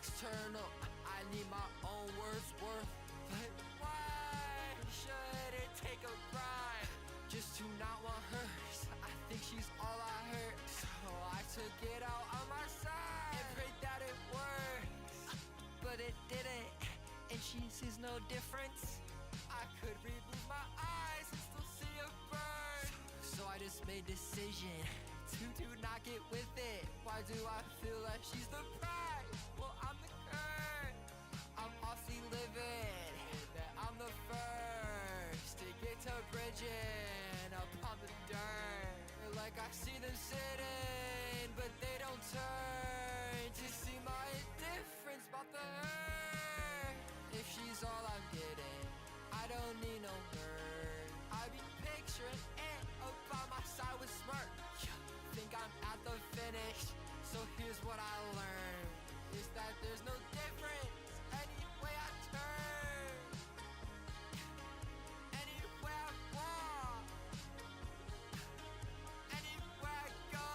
external. I need my own words worth. But why should it take a bribe just to not want hers? I think she's all I heard, so I took it out on my side and prayed that it works. But it didn't, and she sees no difference. I could remove my eyes and still see a burn. So I just made decision to do not get with it. Why do I feel like she's the prize? Well, I'm the curse. I'm awfully livid that I'm the first to get to bridging upon the dirt. Like I see them sitting, but they don't turn to see my indifference about the hurt. If she's all I'm getting, I don't need no bird. I be picturing it up by my side with smirk. Think I'm at the finish, so here's what I learned, is that there's no difference any way I turn, any way I walk, anywhere I go,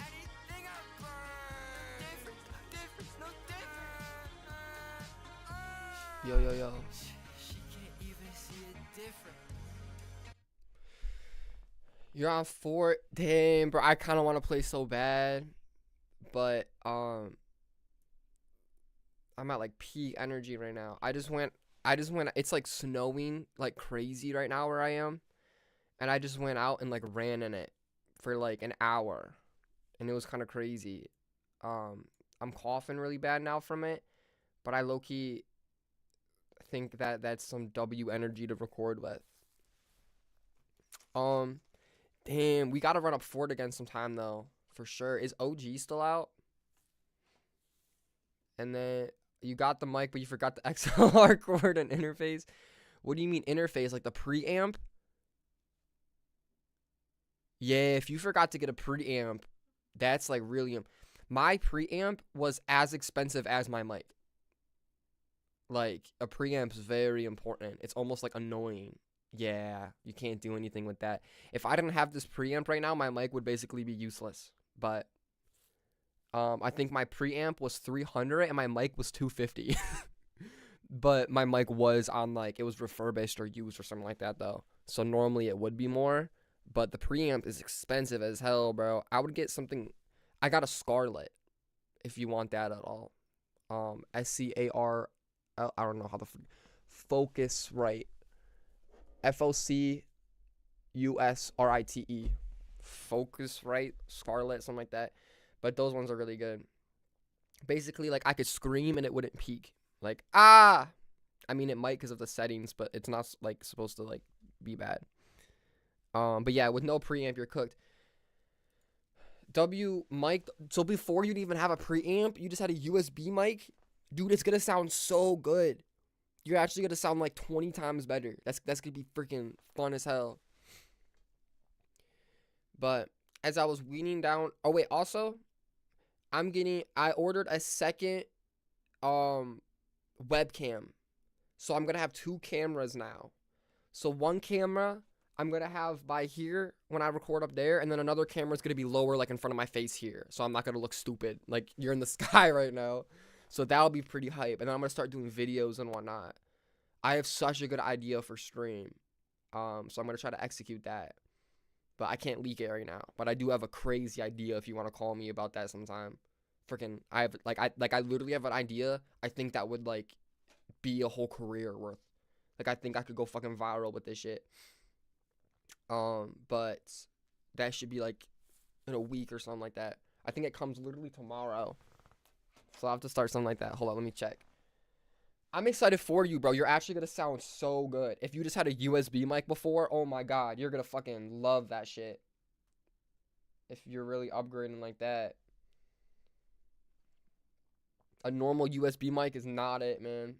anything I burn. Difference, no difference. Yo. She can't even see it different. You're on 4. Damn, bro. I kind of want to play so bad. But, I'm at, like, peak energy right now. I just went. It's, like, snowing like crazy right now where I am. And I just went out and, like, ran in it for, like, an hour. And it was kind of crazy. I'm coughing really bad now from it. But I low-key think that that's some W energy to record with. Damn, we gotta run up Fort again sometime though, for sure. Is OG still out? And then you got the mic, but you forgot the XLR cord and interface. What do you mean interface? Like the preamp? Yeah, if you forgot to get a preamp, that's like really. My preamp was as expensive as my mic. Like a preamp's very important. It's almost like annoying. Yeah, you can't do anything with that. If I didn't have this preamp right now, my mic would basically be useless. But I think my preamp was 300 and my mic was 250. But my mic was on like, it was refurbished or used or something like that though. So normally it would be more, but the preamp is expensive as hell, bro. I would get something. I got a Scarlett if you want that at all. SCAR, I don't know how the focus right. FOCUSRITE. Focusrite, Scarlett, something like that. But those ones are really good. Basically, like, I could scream and it wouldn't peak. Like, ah! I mean, it might because of the settings, but it's not, like, supposed to, like, be bad. But yeah, with no preamp, you're cooked. W mic. So before you'd even have a preamp, you just had a USB mic. Dude, it's gonna sound so good. You're actually gonna sound like 20 times better. That's gonna be freaking fun as hell. But as I was weaning down, oh wait, also, I ordered a second webcam. So I'm gonna have 2 cameras now. So one camera I'm gonna have by here when I record up there, and then another camera is gonna be lower, like in front of my face here. So I'm not gonna look stupid. Like you're in the sky right now. So that'll be pretty hype. And then I'm gonna start doing videos and whatnot. I have such a good idea for stream. So I'm gonna try to execute that. But I can't leak it right now. But I do have a crazy idea if you want to call me about that sometime. Freaking I literally have an idea. I think that would like be a whole career worth. Like I think I could go fucking viral with this shit. But that should be like in a week or something like that. I think it comes literally tomorrow. So I'll have to start something like that. Hold on, let me check. I'm excited for you, bro. You're actually going to sound so good. If you just had a USB mic before, oh my God, you're going to fucking love that shit. If you're really upgrading like that. A normal USB mic is not it, man.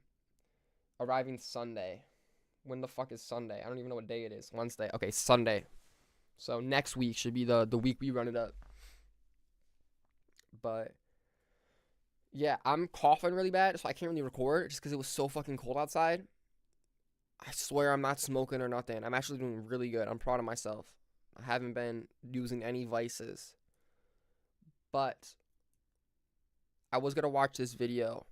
Arriving Sunday. When the fuck is Sunday? I don't even know what day it is. Wednesday. Okay, Sunday. So next week should be the week we run it up. But yeah, I'm coughing really bad, so I can't really record just because it was so fucking cold outside. I swear I'm not smoking or nothing. I'm actually doing really good. I'm proud of myself. I haven't been using any vices. But I was gonna watch this video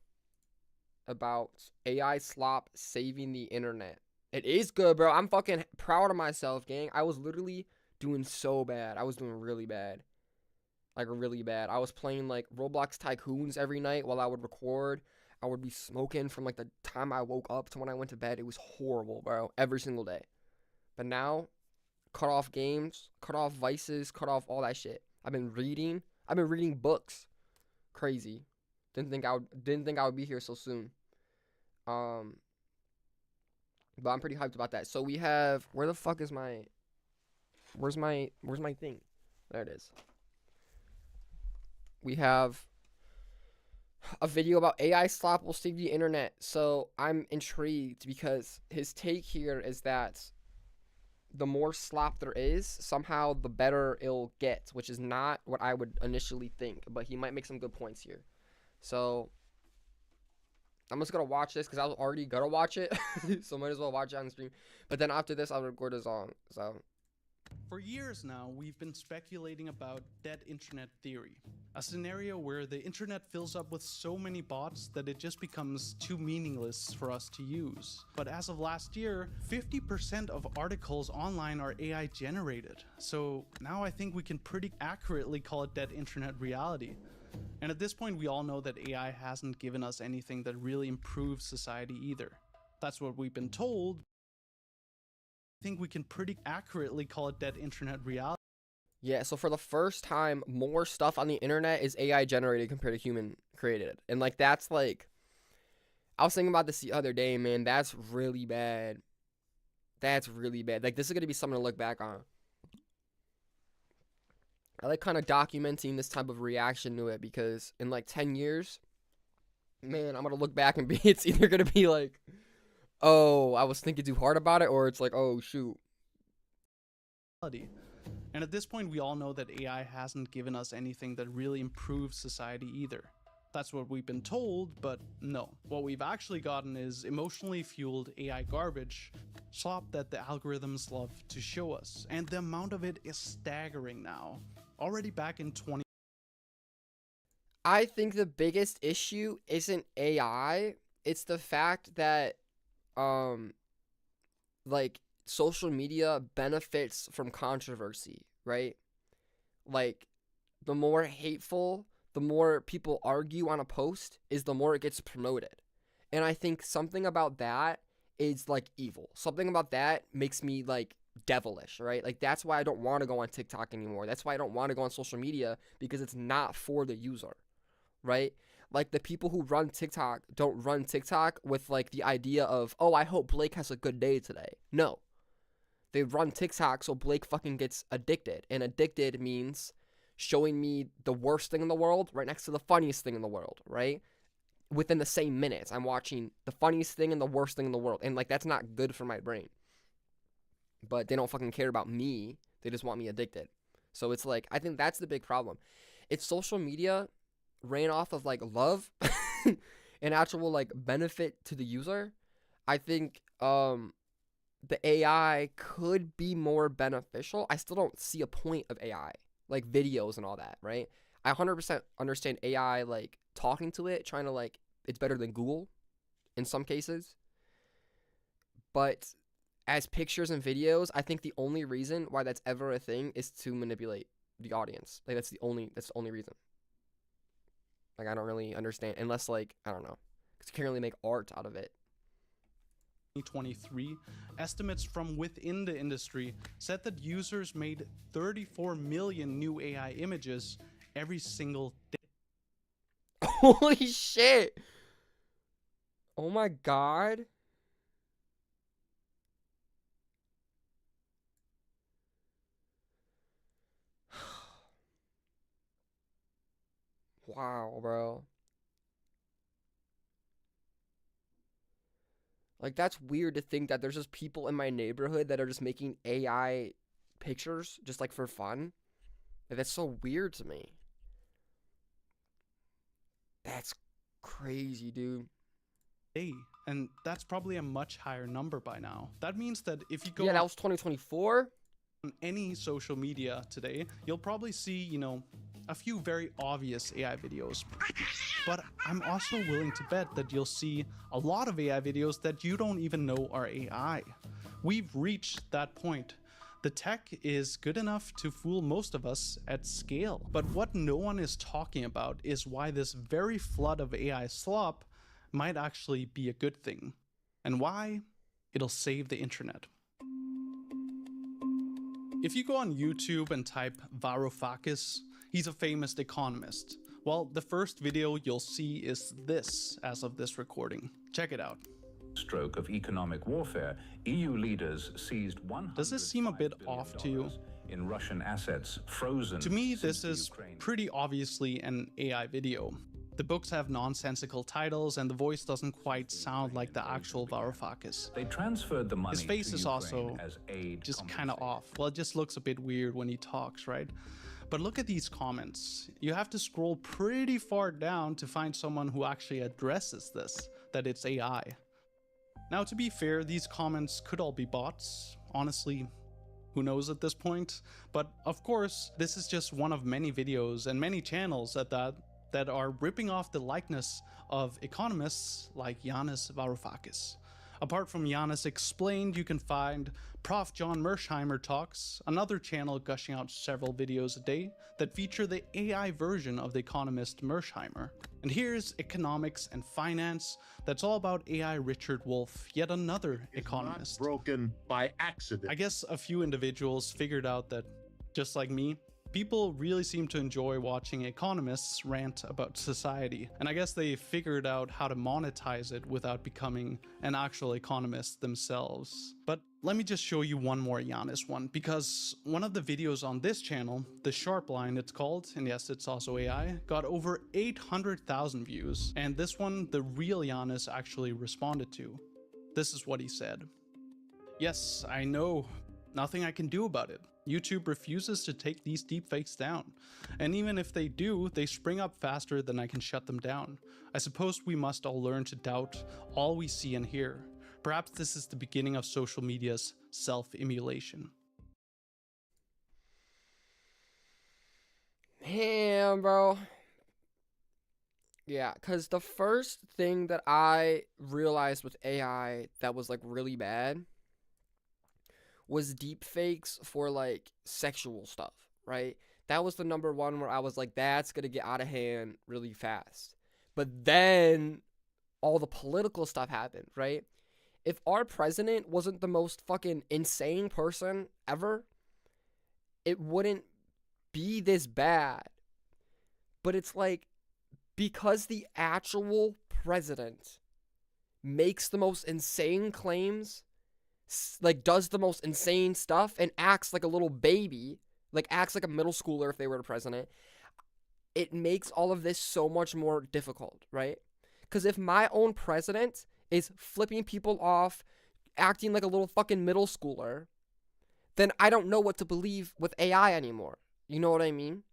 about AI slop saving the internet. It is good, bro. I'm fucking proud of myself, gang. I was literally doing so bad. I was doing really bad. Like, really bad. I was playing, like, Roblox Tycoons every night while I would record. I would be smoking from, like, the time I woke up to when I went to bed. It was horrible, bro. Every single day. But now, cut off games, cut off vices, cut off all that shit. I've been reading books. Crazy. Didn't think I would be here so soon. But I'm pretty hyped about that. So we have, where the fuck is my, where's my thing? There it is. We have a video about AI slop will save the internet. So I'm intrigued because his take here is that the more slop there is, somehow the better it'll get, which is not what I would initially think, but he might make some good points here. So I'm just gonna watch this because I was already gonna watch it, so might as well watch it on the stream. But then after this, I'll record a song. So for years now, we've been speculating about dead internet theory, a scenario where the internet fills up with so many bots that it just becomes too meaningless for us to use. But as of last year, 50% of articles online are AI generated. So now I think we can pretty accurately call it dead internet reality. And at this point, we all know that AI hasn't given us anything that really improves society either. That's what we've been told. I think we can pretty accurately call it dead internet reality. yeah, so for the first time, more stuff on the internet is AI generated compared to human created. And like that's like, I was thinking about this the other day, man. That's really bad. That's really bad. Like this is gonna be something to look back on. I like kind of documenting this type of reaction to it because in like 10 years, man, I'm gonna look back and be, it's either gonna be like, oh, I was thinking too hard about it, or it's like, oh, shoot. And at this point, we all know that AI hasn't given us anything that really improves society either. That's what we've been told, but no. What we've actually gotten is emotionally fueled AI garbage, slop that the algorithms love to show us, and the amount of it is staggering now. Already back in 20... I think the biggest issue isn't AI, it's the fact that like social media benefits from controversy, right? Like the more hateful, the more people argue on a post is the more it gets promoted. And I think something about that is like evil. Something about that makes me like devilish, right? Like that's why I don't want to go on TikTok anymore. That's why I don't want to go on social media, because it's not for the user, right? Like the people who run TikTok don't run TikTok with like the idea of, oh, I hope Blake has a good day today. No. They run TikTok so Blake fucking gets addicted. And addicted means showing me the worst thing in the world right next to the funniest thing in the world, right? Within the same minutes, I'm watching the funniest thing and the worst thing in the world. And like that's not good for my brain. But they don't fucking care about me. They just want me addicted. So it's like, I think that's the big problem. It's social media ran off of like love and actual like benefit to the user. I think the AI could be more beneficial. I still don't see a point of AI, like videos and all that, right? I 100% understand AI, like talking to it, trying to like, it's better than Google in some cases. But as pictures and videos, I think the only reason why that's ever a thing is to manipulate the audience. Like that's the only reason. Like I don't really understand, unless like, I don't know, because you can't really make art out of it. 2023, estimates from within the industry said that users made 34 million new AI images every single day. Holy shit! Oh my god. Wow, bro. Like, that's weird to think that there's just people in my neighborhood that are just making AI pictures just like for fun. Like, that's so weird to me. That's crazy, dude. And that's probably a much higher number by now. That means that if you go... Yeah, that was 2024. On any social media today, you'll probably see, a few very obvious AI videos. But I'm also willing to bet that you'll see a lot of AI videos that you don't even know are AI. We've reached that point. The tech is good enough to fool most of us at scale. But what no one is talking about is why this very flood of AI slop might actually be a good thing, and why it'll save the internet. If you go on YouTube and type Varoufakis, he's a famous economist. Well, the first video you'll see is this as of this recording. Check it out. Stroke of economic warfare, EU leaders seized 100 Does this seem a bit off to you? in Russian assets frozen. To me, since this the is Ukraine pretty obviously an AI video. The books have nonsensical titles and the voice doesn't quite sound like the actual Varoufakis. They transferred the money His face to is Ukraine also as aid just kind of off. Well, it just looks a bit weird when he talks, right? But look at these comments. You have to scroll pretty far down to find someone who actually addresses this, that it's AI. Now, to be fair, these comments could all be bots. Honestly, who knows at this point? But of course, this is just one of many videos and many channels at that are ripping off the likeness of economists like Yanis Varoufakis. Apart from Yanis Explained, you can find Prof. John Mersheimer Talks, another channel gushing out several videos a day that feature the AI version of the economist Mersheimer. And here's Economics and Finance, that's all about AI Richard Wolff, yet another economist. Not broken by accident. I guess a few individuals figured out that, just like me, people really seem to enjoy watching economists rant about society, and I guess they figured out how to monetize it without becoming an actual economist themselves. But let me just show you one more Yanis one, because one of the videos on this channel, The Sharp Line it's called, and yes, it's also AI, got over 800,000 views, and this one the real Yanis actually responded to. This is what he said. Yes, I know, nothing I can do about it. YouTube refuses to take these deepfakes down, and even if they do, they spring up faster than I can shut them down. I suppose we must all learn to doubt all we see and hear. Perhaps this is the beginning of social media's self-immolation. Damn, bro. Yeah, because the first thing that I realized with AI that was like really bad was deepfakes for like sexual stuff, right? That was the number one where I was like, that's gonna get out of hand really fast. But then all the political stuff happened, right? If our president wasn't the most fucking insane person ever, it wouldn't be this bad. But it's like, because the actual president makes the most insane claims, like does the most insane stuff and acts like a little baby, like acts like a middle schooler if they were the president, it makes all of this so much more difficult, right? Because if my own president is flipping people off, acting like a little fucking middle schooler, then I don't know what to believe with AI anymore. You know what I mean?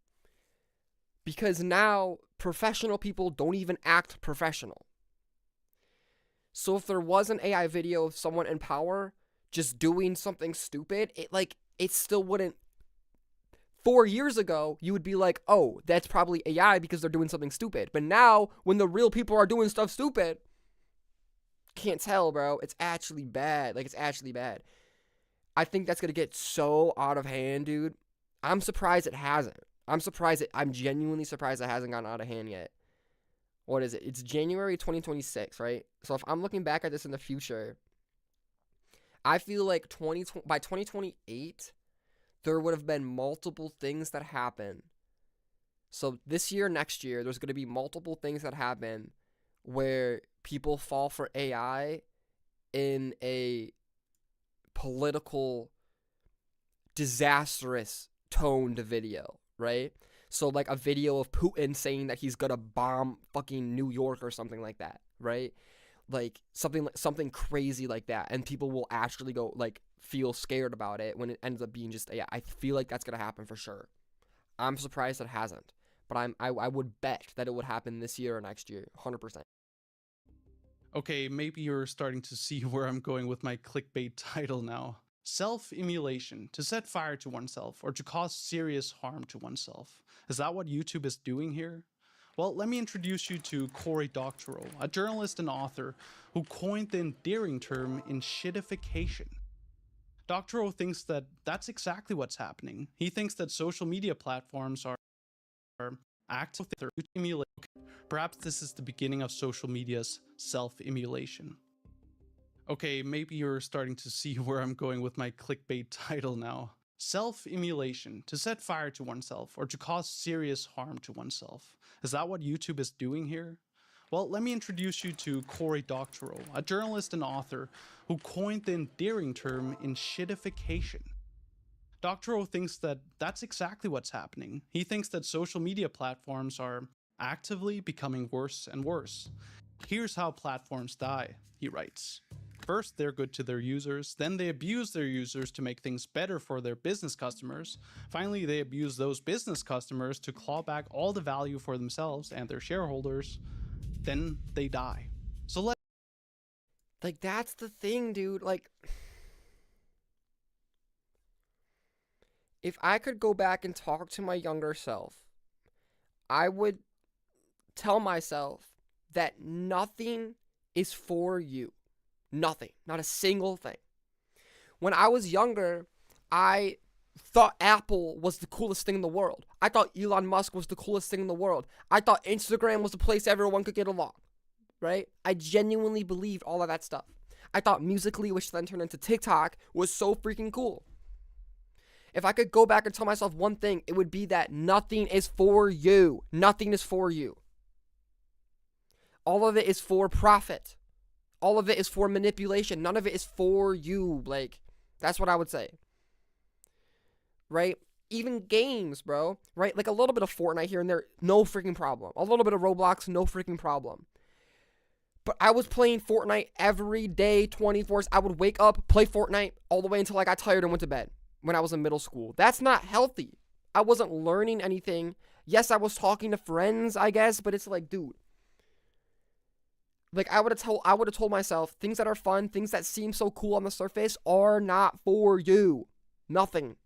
Because now professional people don't even act professional. So if there was an AI video of someone in power just doing something stupid, it still wouldn't. 4 years ago, you would be like, oh, that's probably AI because they're doing something stupid. But now, when the real people are doing stuff stupid, can't tell, bro. It's actually bad. Like, it's actually bad. I think that's going to get so out of hand, dude. I'm surprised it hasn't. I'm genuinely surprised it hasn't gotten out of hand yet. What is it? It's January 2026, right? So if I'm looking back at this in the future, I feel like by 2028, there would have been multiple things that happen. So this year, next year, there's going to be multiple things that happen where people fall for AI in a political, disastrous toned video, right? So like a video of Putin saying that he's going to bomb fucking New York or something like that, right? Like something crazy like that, and people will actually go like feel scared about it when it ends up being just, yeah, I feel like that's gonna happen for sure. I'm surprised it hasn't, but I would bet that it would happen this year or next year, 100%. Okay, maybe you're starting to see where I'm going with my clickbait title now. Self-immolation, to set fire to oneself or to cause serious harm to oneself. Is that what YouTube is doing here? Well, let me introduce you to Cory Doctorow, a journalist and author who coined the endearing term "shitification." Doctorow thinks that that's exactly what's happening. He thinks that social media platforms are active with their emulation. Perhaps this is the beginning of social media's self-immolation. Okay, maybe you're starting to see where I'm going with my clickbait title now. Self-immolation, to set fire to oneself or to cause serious harm to oneself. Is that what YouTube is doing here? Well, let me introduce you to Cory Doctorow, a journalist and author who coined the endearing term "shitification." Doctorow thinks that that's exactly what's happening. He thinks that social media platforms are actively becoming worse and worse. Here's how platforms die, he writes. First, they're good to their users, then they abuse their users to make things better for their business customers. Finally, they abuse those business customers to claw back all the value for themselves and their shareholders. Then they die. So Like, that's the thing, dude. Like, if I could go back and talk to my younger self, I would tell myself that nothing is for you. Nothing. Not a single thing. When I was younger, I thought Apple was the coolest thing in the world. I thought Elon Musk was the coolest thing in the world. I thought Instagram was the place everyone could get along. Right? I genuinely believed all of that stuff. I thought Musical.ly, which then turned into TikTok, was so freaking cool. If I could go back and tell myself one thing, it would be that nothing is for you. Nothing is for you. All of it is for profit. All of it is for manipulation. None of it is for you. Like, that's what I would say. Right? Even games, bro. Right? Like a little bit of Fortnite here and there, no freaking problem. A little bit of Roblox, no freaking problem. But I was playing Fortnite every day, 24 hours. I would wake up, play Fortnite all the way until I got tired and went to bed when I was in middle school. That's not healthy. I wasn't learning anything. Yes, I was talking to friends, I guess, but it's like, dude. Like, I would have told myself, things that are fun, things that seem so cool on the surface are not for you. Nothing.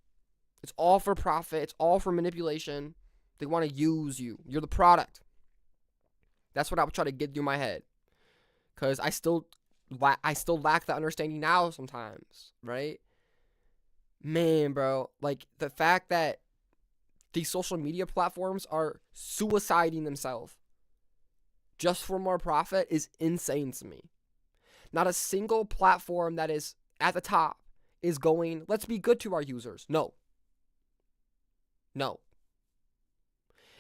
It's all for profit. It's all for manipulation. They want to use you. You're the product. That's what I would try to get through my head. Because I still lack that understanding now sometimes, right? Man, bro, like the fact that these social media platforms are suiciding themselves just for more profit is insane to me. Not a single platform that is at the top is going, let's be good to our users. No.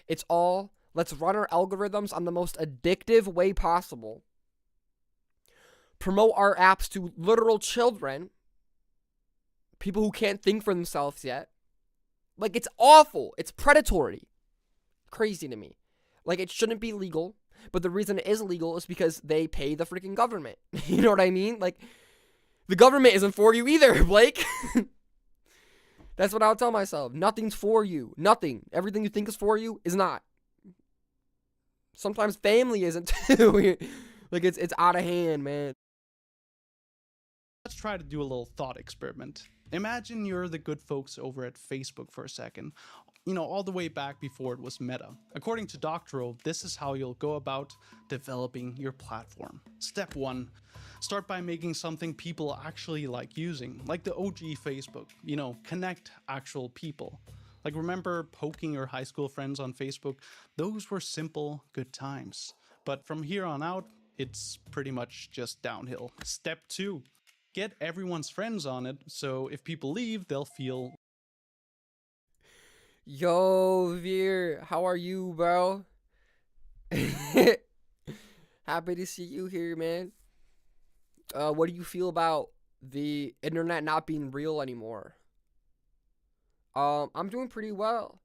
It's all, let's run our algorithms on the most addictive way possible. Promote our apps to literal children. People who can't think for themselves yet. Like, it's awful. It's predatory. Crazy to me. Like, it shouldn't be legal. But the reason it is legal is because they pay the freaking government. You know what I mean? Like, the government isn't for you either, Blake. That's what I'll tell myself. Nothing's for you. Nothing. Everything you think is for you is not. Sometimes family isn't too. Like, it's out of hand, man. let's try to do a little thought experiment. Imagine you're the good folks over at Facebook for a second. You know, all the way back before it was Meta. According to Doctorow, this is how you'll go about developing your platform. Step 1. Start by making something people actually like using, like the OG Facebook. You know, connect actual people. Like, remember poking your high school friends on Facebook? Those were simple, good times. But from here on out, it's pretty much just downhill. Step 2. Get everyone's friends on it, so if people leave, they'll feel... Yo, Veer, how are you, bro? Happy to see you here, man. What do you feel about the internet not being real anymore? I'm doing pretty well.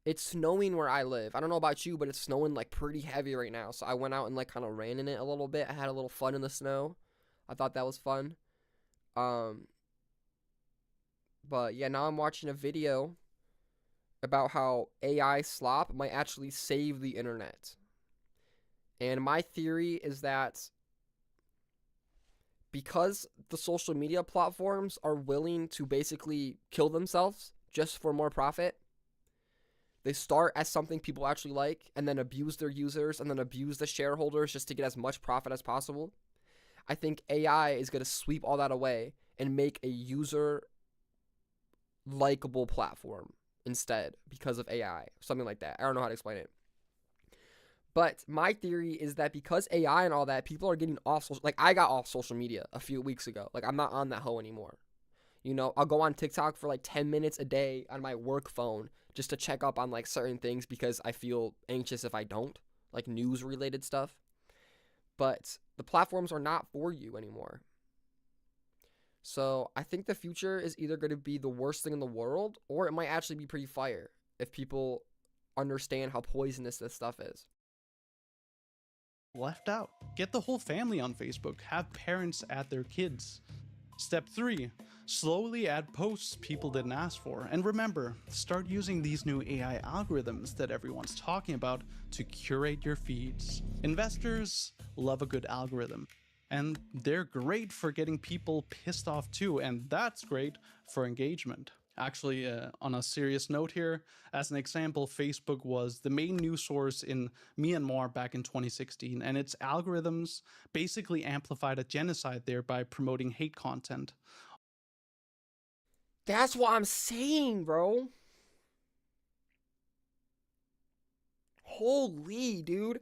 It's snowing where I live. I don't know about you, but it's snowing like pretty heavy right now. So I went out and like kind of ran in it a little bit. I had a little fun in the snow. I thought that was fun. But yeah, now I'm watching a video about how AI slop might actually save the internet. And my theory is that because the social media platforms are willing to basically kill themselves just for more profit, they start as something people actually like and then abuse their users and then abuse the shareholders just to get as much profit as possible. I think AI is going to sweep all that away and make a user likable platform instead because of AI, something like that. I don't know how to explain it. But my theory is that because AI and all that, people are getting off social, like I got off social media a few weeks ago. Like I'm not on that hoe anymore. You know, I'll go on TikTok for like 10 minutes a day on my work phone just to check up on like certain things because I feel anxious if I don't, like news related stuff. But the platforms are not for you anymore. So I think the future is either going to be the worst thing in the world or it might actually be pretty fire if people understand how poisonous this stuff is. Left out. Get the whole family on Facebook. Have parents add their kids. Step 3. Slowly add posts people didn't ask for. And remember, start using these new AI algorithms that everyone's talking about to curate your feeds. Investors love a good algorithm. And they're great for getting people pissed off too, and that's great for engagement. Actually, on a serious note here, as an example, Facebook was the main news source in Myanmar back in 2016, and its algorithms basically amplified a genocide there by promoting hate content. That's what I'm saying, bro. Holy, dude.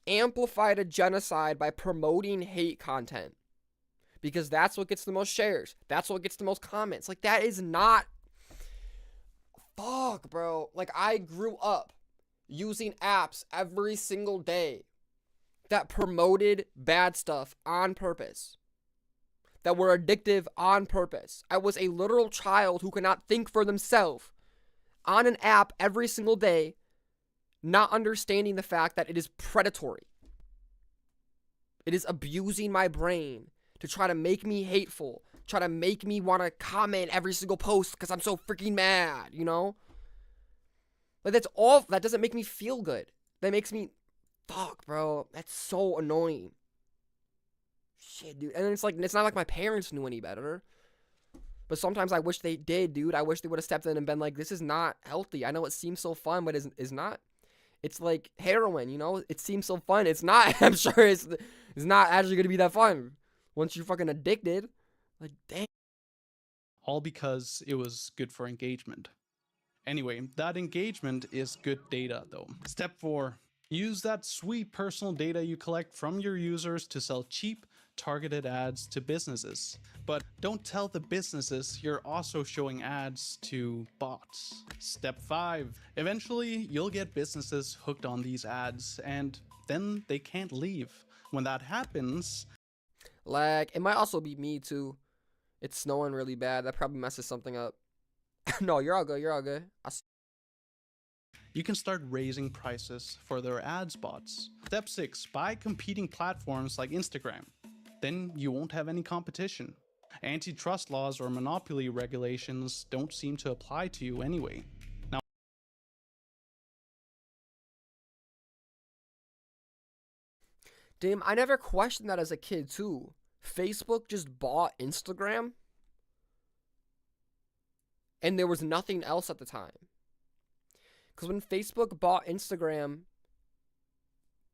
Amplified a genocide by promoting hate content. Because that's what gets the most shares. That's what gets the most comments. Like, that is not... Fuck, bro. Like, I grew up using apps every single day that promoted bad stuff on purpose. That were addictive on purpose. I was a literal child who could not think for themselves on an app every single day, not understanding the fact that it is predatory. It is abusing my brain to try to make me hateful, try to make me want to comment every single post because I'm so freaking mad, you know? Like, that's all, that doesn't make me feel good. That makes me, fuck, bro, that's so annoying. Shit, dude. And it's like, it's not like my parents knew any better. But sometimes I wish they did, dude. I wish they would have stepped in and been like, this is not healthy. I know it seems so fun, but it's not. It's like heroin, you know? It seems so fun. It's not. I'm sure it's not actually going to be that fun. Once you're fucking addicted, like, dang. All because it was good for engagement. Anyway, that engagement is good data though. Step 4. Use that sweet personal data you collect from your users to sell cheap, targeted ads to businesses. But don't tell the businesses you're also showing ads to bots. Step 5. Eventually, you'll get businesses hooked on these ads, and then they can't leave. When that happens... Like, it might also be me too. It's snowing really bad. That probably messes something up. No, you're all good. You're all good. You can start raising prices for their ad spots. Step 6. Buy competing platforms like Instagram. Then you won't have any competition. Antitrust laws or monopoly regulations don't seem to apply to you anyway. Now, damn, I never questioned that as a kid too. Facebook just bought Instagram, and there was nothing else at the time. Because when Facebook bought Instagram,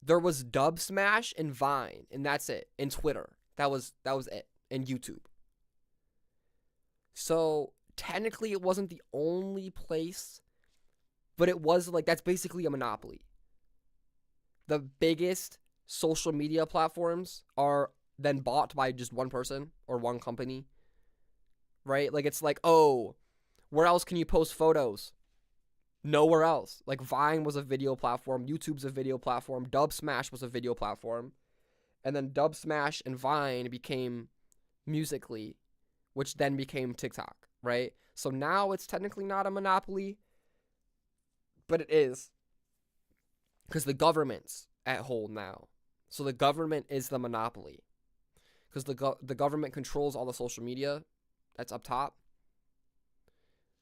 there was Dub Smash and Vine, and that's it. And Twitter. That was it. And YouTube. So technically it wasn't the only place, but it was like, that's basically a monopoly. The biggest social media platforms are then bought by just one person or one company, right? Like, it's like, oh, where else can you post photos? Nowhere else. Like, Vine was a video platform, YouTube's a video platform, Dub Smash was a video platform, and then Dub Smash and Vine became Musical.ly, which then became TikTok, right? So now it's technically not a monopoly, but it is, because the government's at hold now. So the government is the monopoly, because the government controls all the social media that's up top.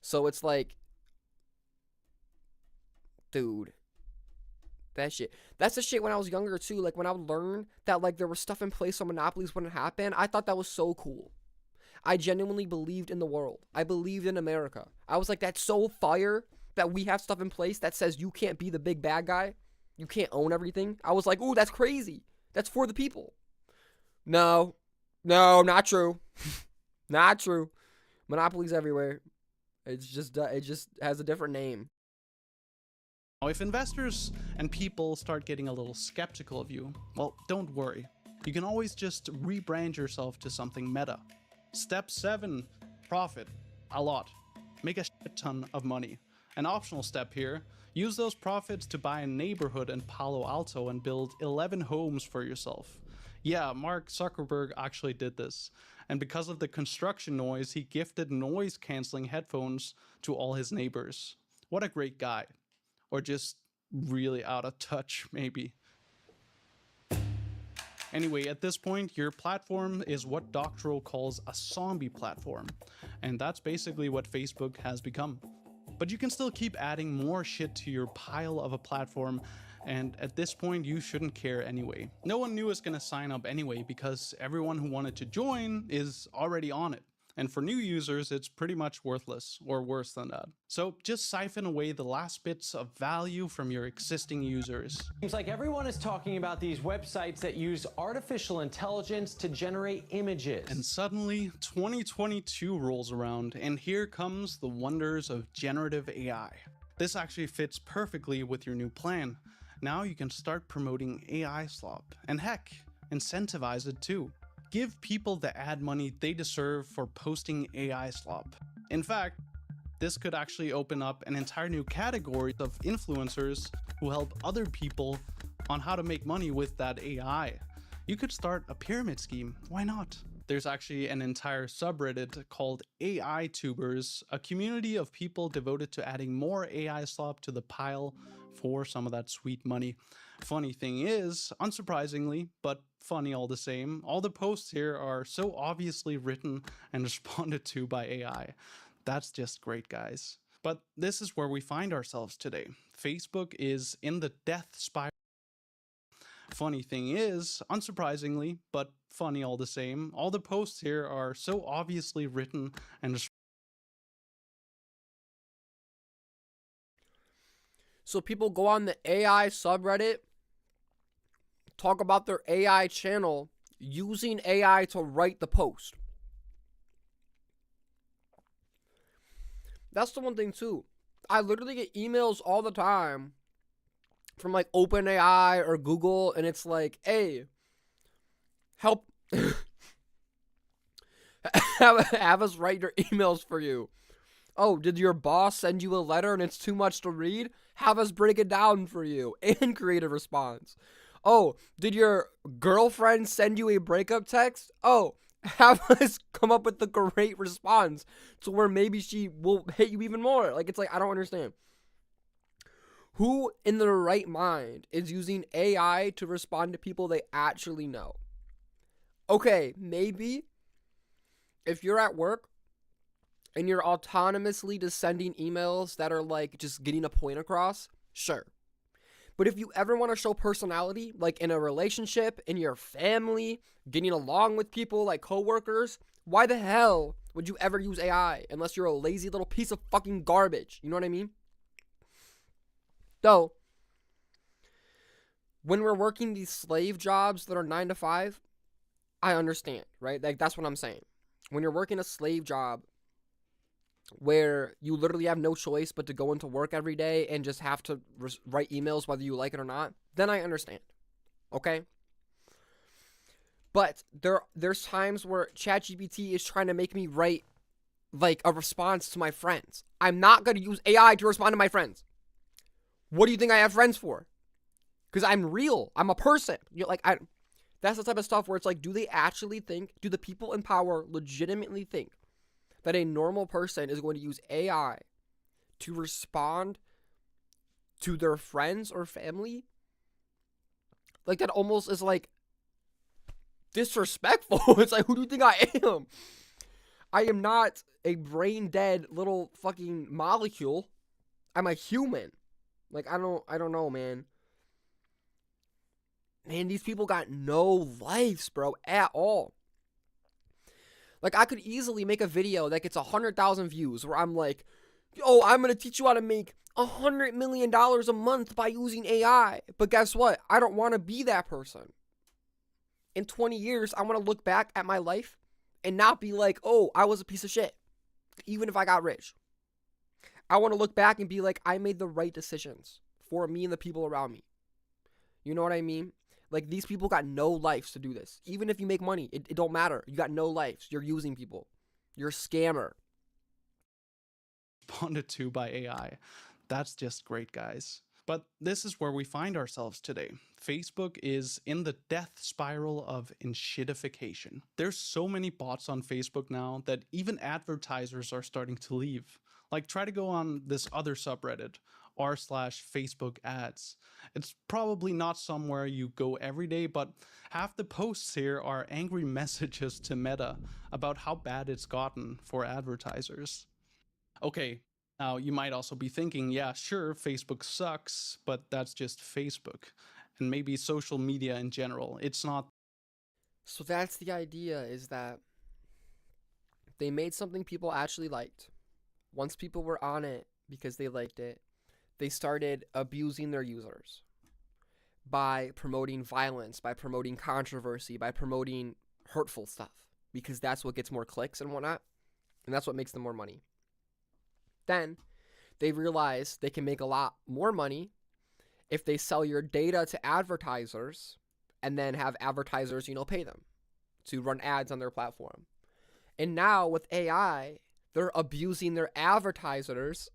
So it's like, dude, That shit. That's the shit when I was younger too. Like when I would learn that like there was stuff in place so monopolies wouldn't happen, I thought that was so cool. I genuinely believed in the world. I believed in America. I was like, that's so fire that we have stuff in place that says you can't be the big bad guy. You can't own everything. I was like, ooh, that's crazy. That's for the people. No, not true. Not true. Monopolies everywhere. It just has a different name. Now, if investors and people start getting a little skeptical of you, well, don't worry. You can always just rebrand yourself to something meta. Step 7, profit. A lot. Make a shit ton of money. An optional step here, use those profits to buy a neighborhood in Palo Alto and build 11 homes for yourself. Yeah, Mark Zuckerberg actually did this. And because of the construction noise, he gifted noise-canceling headphones to all his neighbors. What a great guy. Or just really out of touch, maybe. Anyway, at this point, your platform is what Doctorow calls a zombie platform. And that's basically what Facebook has become. But you can still keep adding more shit to your pile of a platform, and at this point you shouldn't care anyway. No one new is gonna sign up anyway because everyone who wanted to join is already on it. And for new users, it's pretty much worthless, or worse than that. So just siphon away the last bits of value from your existing users. Seems like everyone is talking about these websites that use artificial intelligence to generate images. And suddenly, 2022 rolls around, and here comes the wonders of generative AI. This actually fits perfectly with your new plan. Now you can start promoting AI slop, and heck, incentivize it too. Give people the ad money they deserve for posting AI slop. In fact, this could actually open up an entire new category of influencers who help other people on how to make money with that AI. You could start a pyramid scheme, why not? There's actually an entire subreddit called AI Tubers, a community of people devoted to adding more AI slop to the pile for some of that sweet money. Funny thing is, unsurprisingly, but funny all the same, all the posts here are so obviously written and responded to by AI. That's just great, guys. But this is where we find ourselves today. Facebook is in the death spiral. Funny thing is, unsurprisingly, but funny all the same, all the posts here are so obviously written and So people go on the AI subreddit, talk about their AI channel, using AI to write the post. That's the one thing too. I literally get emails all the time from like OpenAI or Google, and it's like, hey, help have us write your emails for you. Oh, did your boss send you a letter and it's too much to read? Have us break it down for you and create a response. Oh, did your girlfriend send you a breakup text? Oh, have us come up with the great response to where maybe she will hate you even more. Like, it's like, I don't understand. Who in their right mind is using AI to respond to people they actually know? Okay, maybe if you're at work and you're autonomously just sending emails that are like just getting a point across, sure. But if you ever want to show personality, like in a relationship, in your family, getting along with people like coworkers, why the hell would you ever use AI unless you're a lazy little piece of fucking garbage? You know what I mean? Though, when we're working these slave jobs that are 9 to 5, I understand, right? Like, that's what I'm saying. When you're working a slave job where you literally have no choice but to go into work every day and just have to write emails whether you like it or not, then I understand, okay? But there's times where ChatGPT is trying to make me write, like, a response to my friends. I'm not going to use AI to respond to my friends. What do you think I have friends for? Because I'm real. I'm a person. You're like, that's the type of stuff where it's like, do they actually think, do the people in power legitimately think that a normal person is going to use AI to respond to their friends or family? Like, that almost is like disrespectful. It's like, who do you think I am? I am not a brain dead little fucking molecule. I'm a human. Like, I don't know, man. Man, these people got no lives, bro, at all. Like, I could easily make a video that gets 100,000 views where I'm like, oh, I'm going to teach you how to make $100 million a month by using AI. But guess what? I don't want to be that person. In 20 years, I want to look back at my life and not be like, oh, I was a piece of shit, even if I got rich. I want to look back and be like, I made the right decisions for me and the people around me. You know what I mean? Like, these people got no lives to do this. Even if you make money, it don't matter. You got no lives. You're using people. You're a scammer. Responded to by AI. That's just great, guys. But this is where we find ourselves today. Facebook is in the death spiral of enshittification. There's so many bots on Facebook now that even advertisers are starting to leave. Like, try to go on this other subreddit, r/Facebook ads. It's probably not somewhere you go every day, but half the posts here are angry messages to Meta about how bad it's gotten for advertisers. Okay, now you might also be thinking, yeah, sure, Facebook sucks, but that's just Facebook. And maybe social media in general. It's not. So that's the idea, is that they made something people actually liked. Once people were on it because they liked it, they started abusing their users by promoting violence, by promoting controversy, by promoting hurtful stuff, because that's what gets more clicks and whatnot, and that's what makes them more money. Then they realize they can make a lot more money if they sell your data to advertisers and then have advertisers, pay them to run ads on their platform. And now with AI, they're abusing their advertisers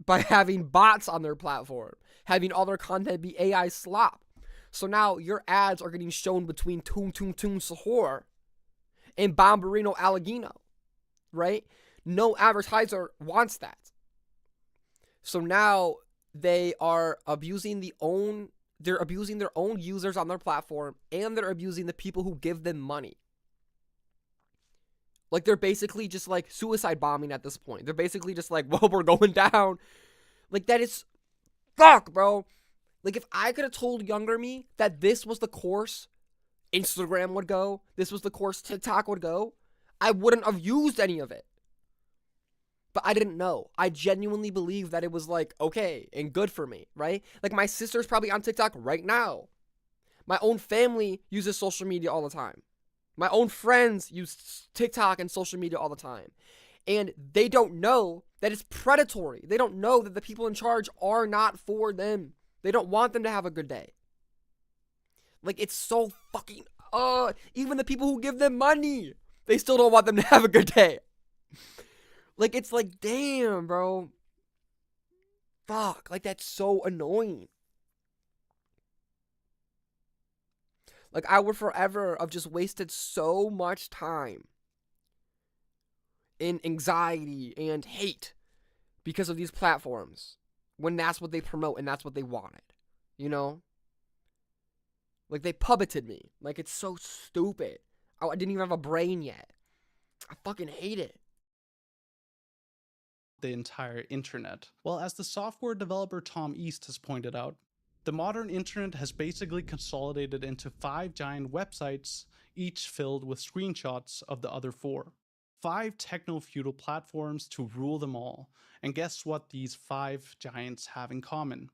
by having bots on their platform, having all their content be AI slop. So now your ads are getting shown between Tung Tung Tung Sahur and Bomberino Alleghino, right? No advertiser wants that. So now they are abusing their own users on their platform, and they're abusing the people who give them money. Like, they're basically just like suicide bombing at this point. They're basically just like, well, we're going down. Like, that is fuck, bro. Like, if I could have told younger me that this was the course Instagram would go, this was the course TikTok would go, I wouldn't have used any of it. But I didn't know. I genuinely believe that it was like, okay, and good for me, right? Like, my sister's probably on TikTok right now. My own family uses social media all the time. My own friends use TikTok and social media all the time. And they don't know that it's predatory. They don't know that the people in charge are not for them. They don't want them to have a good day. Like, it's so fucking, even the people who give them money, they still don't want them to have a good day. Like, it's like, damn, bro. Fuck, like, that's so annoying. Like, I would forever have just wasted so much time in anxiety and hate because of these platforms when that's what they promote and that's what they wanted, Like, they puppeted me. Like, it's so stupid. I didn't even have a brain yet. I fucking hate it. The entire internet. Well, as the software developer Tom East has pointed out, the modern internet has basically consolidated into 5 giant websites, each filled with screenshots of the other 4. 5 techno-feudal platforms to rule them all. And guess what these 5 giants have in common?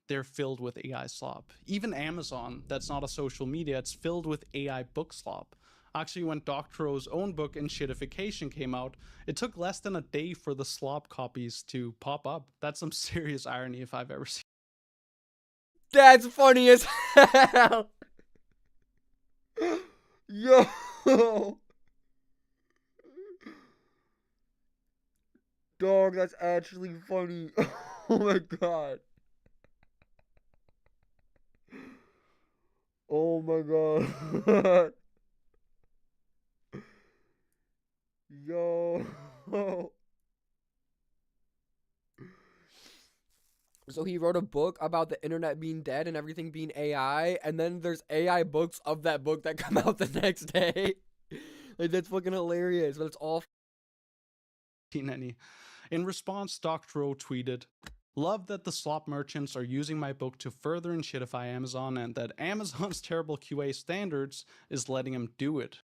They're filled with AI slop. Even Amazon, that's not a social media, it's filled with AI book slop. Actually, when Doctorow's own book, Enshittification, came out, it took less than a day for the slop copies to pop up. That's some serious irony if I've ever seen. That's funny as hell. Yo. Dog, that's actually funny. Oh my god. Oh my god. Yo. So he wrote a book about the internet being dead and everything being AI, and then there's AI books of that book that come out the next day. Like, that's fucking hilarious, but it's all Any. In response, Doctorow tweeted, Love that the slop merchants are using my book to further shitify Amazon, and that Amazon's terrible QA standards is letting them do it.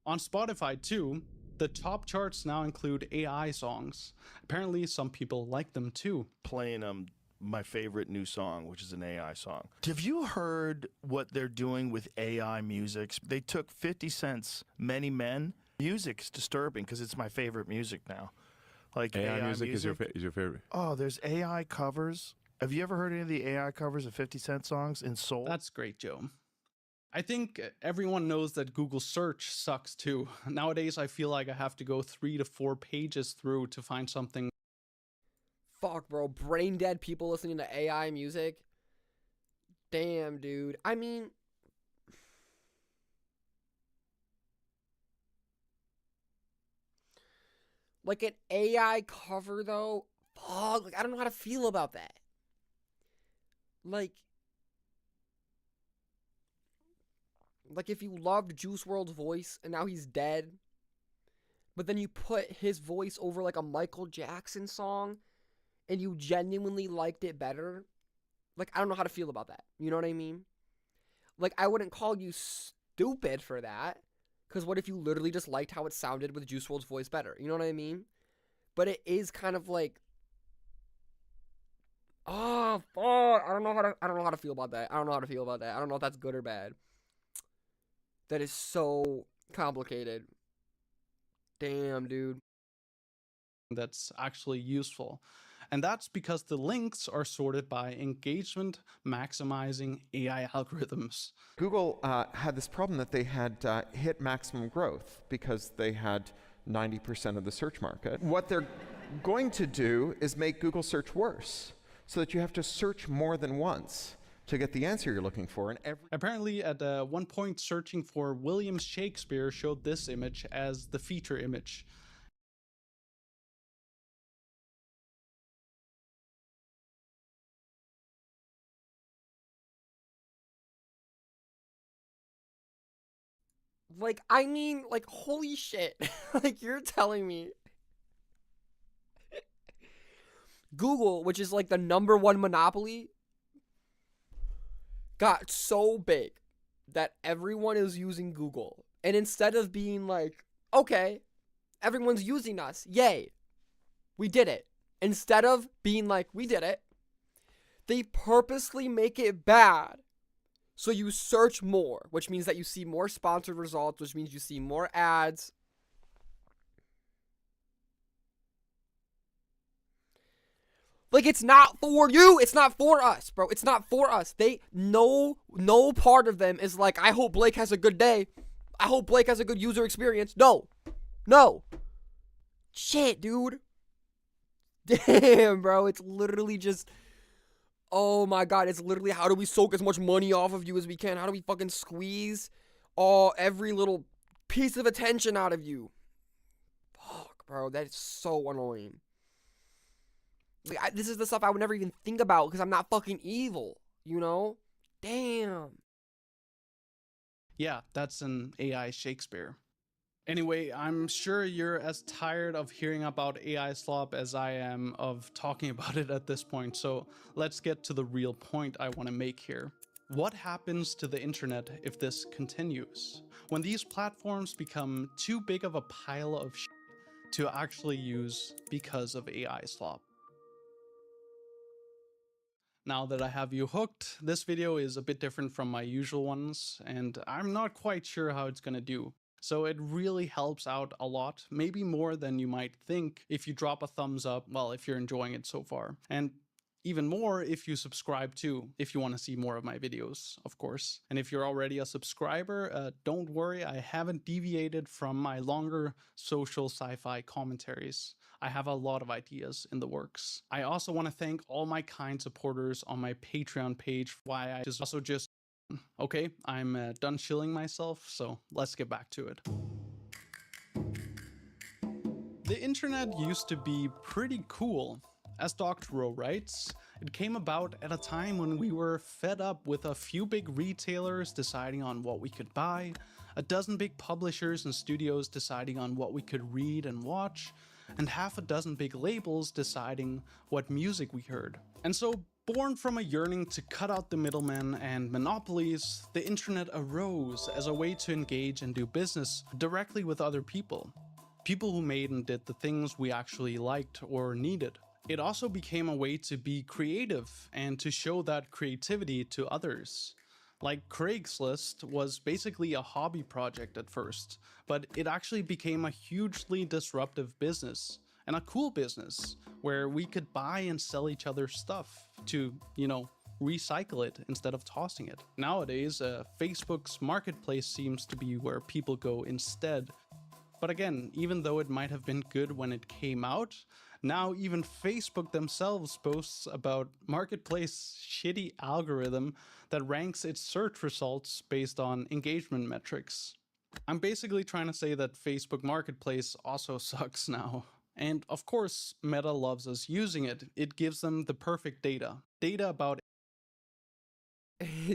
On Spotify too, the top charts now include AI songs. Apparently some people like them too. Playing my favorite new song, which is an AI song. Have you heard what they're doing with AI music? They took 50 Cent's Many Men. Music's disturbing because it's my favorite music now. Like AI music is your favorite. Oh, there's AI covers. Have you ever heard any of the AI covers of 50 Cent songs in soul? That's great, Joe. I think everyone knows that Google search sucks too. Nowadays, I feel like I have to go 3 to 4 pages through to find something. Fuck, bro. Brain dead people listening to AI music. Damn, dude. I mean, like an AI cover though, fuck, like I don't know how to feel about that. Like if you loved Juice WRLD's voice and now he's dead, but then you put his voice over like a Michael Jackson song and you genuinely liked it better, like I don't know how to feel about that. You know what I mean? Like I wouldn't call you stupid for that. Because what if you literally just liked how it sounded with Juice WRLD's voice better? You know what I mean? But it is kind of like, oh fuck, I don't know how to feel about that. I don't know how to feel about that. I don't know if that's good or bad. That is so complicated. Damn, dude. That's actually useful. And that's because the links are sorted by engagement maximizing AI algorithms. Google had this problem that they had hit maximum growth because they had 90% of the search market. What they're going to do is make Google search worse so that you have to search more than once to get the answer you're looking for. And apparently at one point, searching for William Shakespeare showed this image as the feature image. Like, I mean, like, holy shit. Like, you're telling me Google, which is like the #1 monopoly, got so big that everyone is using Google. And instead of being like, okay, everyone's using us, yay, we did it. Instead of being like, we did it, they purposely make it bad. So you search more, which means that you see more sponsored results, which means you see more ads. Like, it's not for you. It's not for us, bro. It's not for us. No part of them is like, I hope Blake has a good day. I hope Blake has a good user experience. No. Shit, dude. Damn, bro. It's literally just, oh my God. It's literally, how do we soak as much money off of you as we can? How do we fucking squeeze every little piece of attention out of you? Fuck, bro. That is so annoying. Like, this is the stuff I would never even think about because I'm not fucking evil, you know? Damn. Yeah, that's an AI Shakespeare. Anyway, I'm sure you're as tired of hearing about AI slop as I am of talking about it at this point, so let's get to the real point I want to make here. What happens to the internet if this continues? When these platforms become too big of a pile of shit to actually use because of AI slop? Now that I have you hooked, this video is a bit different from my usual ones, and I'm not quite sure how it's gonna do. So it really helps out a lot, maybe more than you might think, if you drop a thumbs up, well, if you're enjoying it so far. And even more if you subscribe too, if you want to see more of my videos, of course. And if you're already a subscriber, don't worry, I haven't deviated from my longer social sci-fi commentaries. I have a lot of ideas in the works. I also want to thank all my kind supporters on my Patreon page. Okay, I'm done shilling myself, so let's get back to it. The internet used to be pretty cool. As Doctorow writes, it came about at a time when we were fed up with a few big retailers deciding on what we could buy, a dozen big publishers and studios deciding on what we could read and watch, and half a dozen big labels deciding what music we heard. And so, born from a yearning to cut out the middlemen and monopolies, the internet arose as a way to engage and do business directly with other people. People who made and did the things we actually liked or needed. It also became a way to be creative and to show that creativity to others. Like Craigslist was basically a hobby project at first, but it actually became a hugely disruptive business and a cool business where we could buy and sell each other stuff to, recycle it instead of tossing it. Nowadays, Facebook's marketplace seems to be where people go instead. But again, even though it might have been good when it came out, now even Facebook themselves boasts about Marketplace's shitty algorithm that ranks its search results based on engagement metrics. I'm basically trying to say that Facebook Marketplace also sucks now. And of course, Meta loves us using it. It gives them the perfect data. Data about...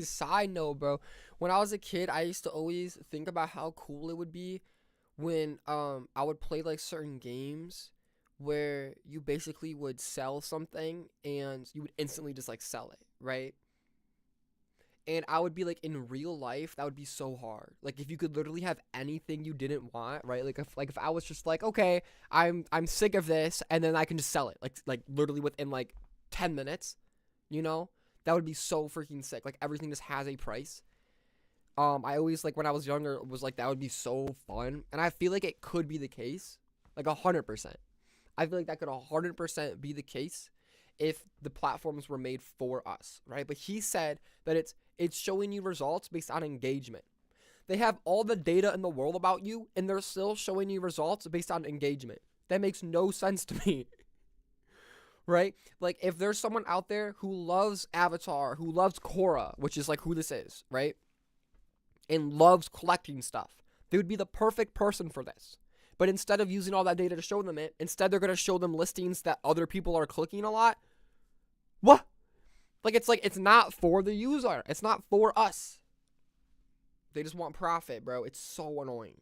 Side note, bro. When I was a kid, I used to always think about how cool it would be when I would play like certain games where you basically would sell something and you would instantly just like sell it, right? And I would be like, in real life, that would be so hard. Like if you could literally have anything you didn't want, right? Like if I was just like, okay, I'm sick of this, and then I can just sell it, like literally within like 10 minutes, that would be so freaking sick. Like everything just has a price. I always, like when I was younger, was like that would be so fun, and I feel like it could be the case, like 100%. I feel like that could 100% be the case if the platforms were made for us, right? But he said that it's showing you results based on engagement. They have all the data in the world about you, and they're still showing you results based on engagement. That makes no sense to me, right? Like if there's someone out there who loves Avatar, who loves Korra, which is like who this is, right? And loves collecting stuff, they would be the perfect person for this. But instead of using all that data to show them it, instead they're going to show them listings that other people are clicking a lot. What? Like it's not for the user. It's not for us. They just want profit, bro. It's so annoying.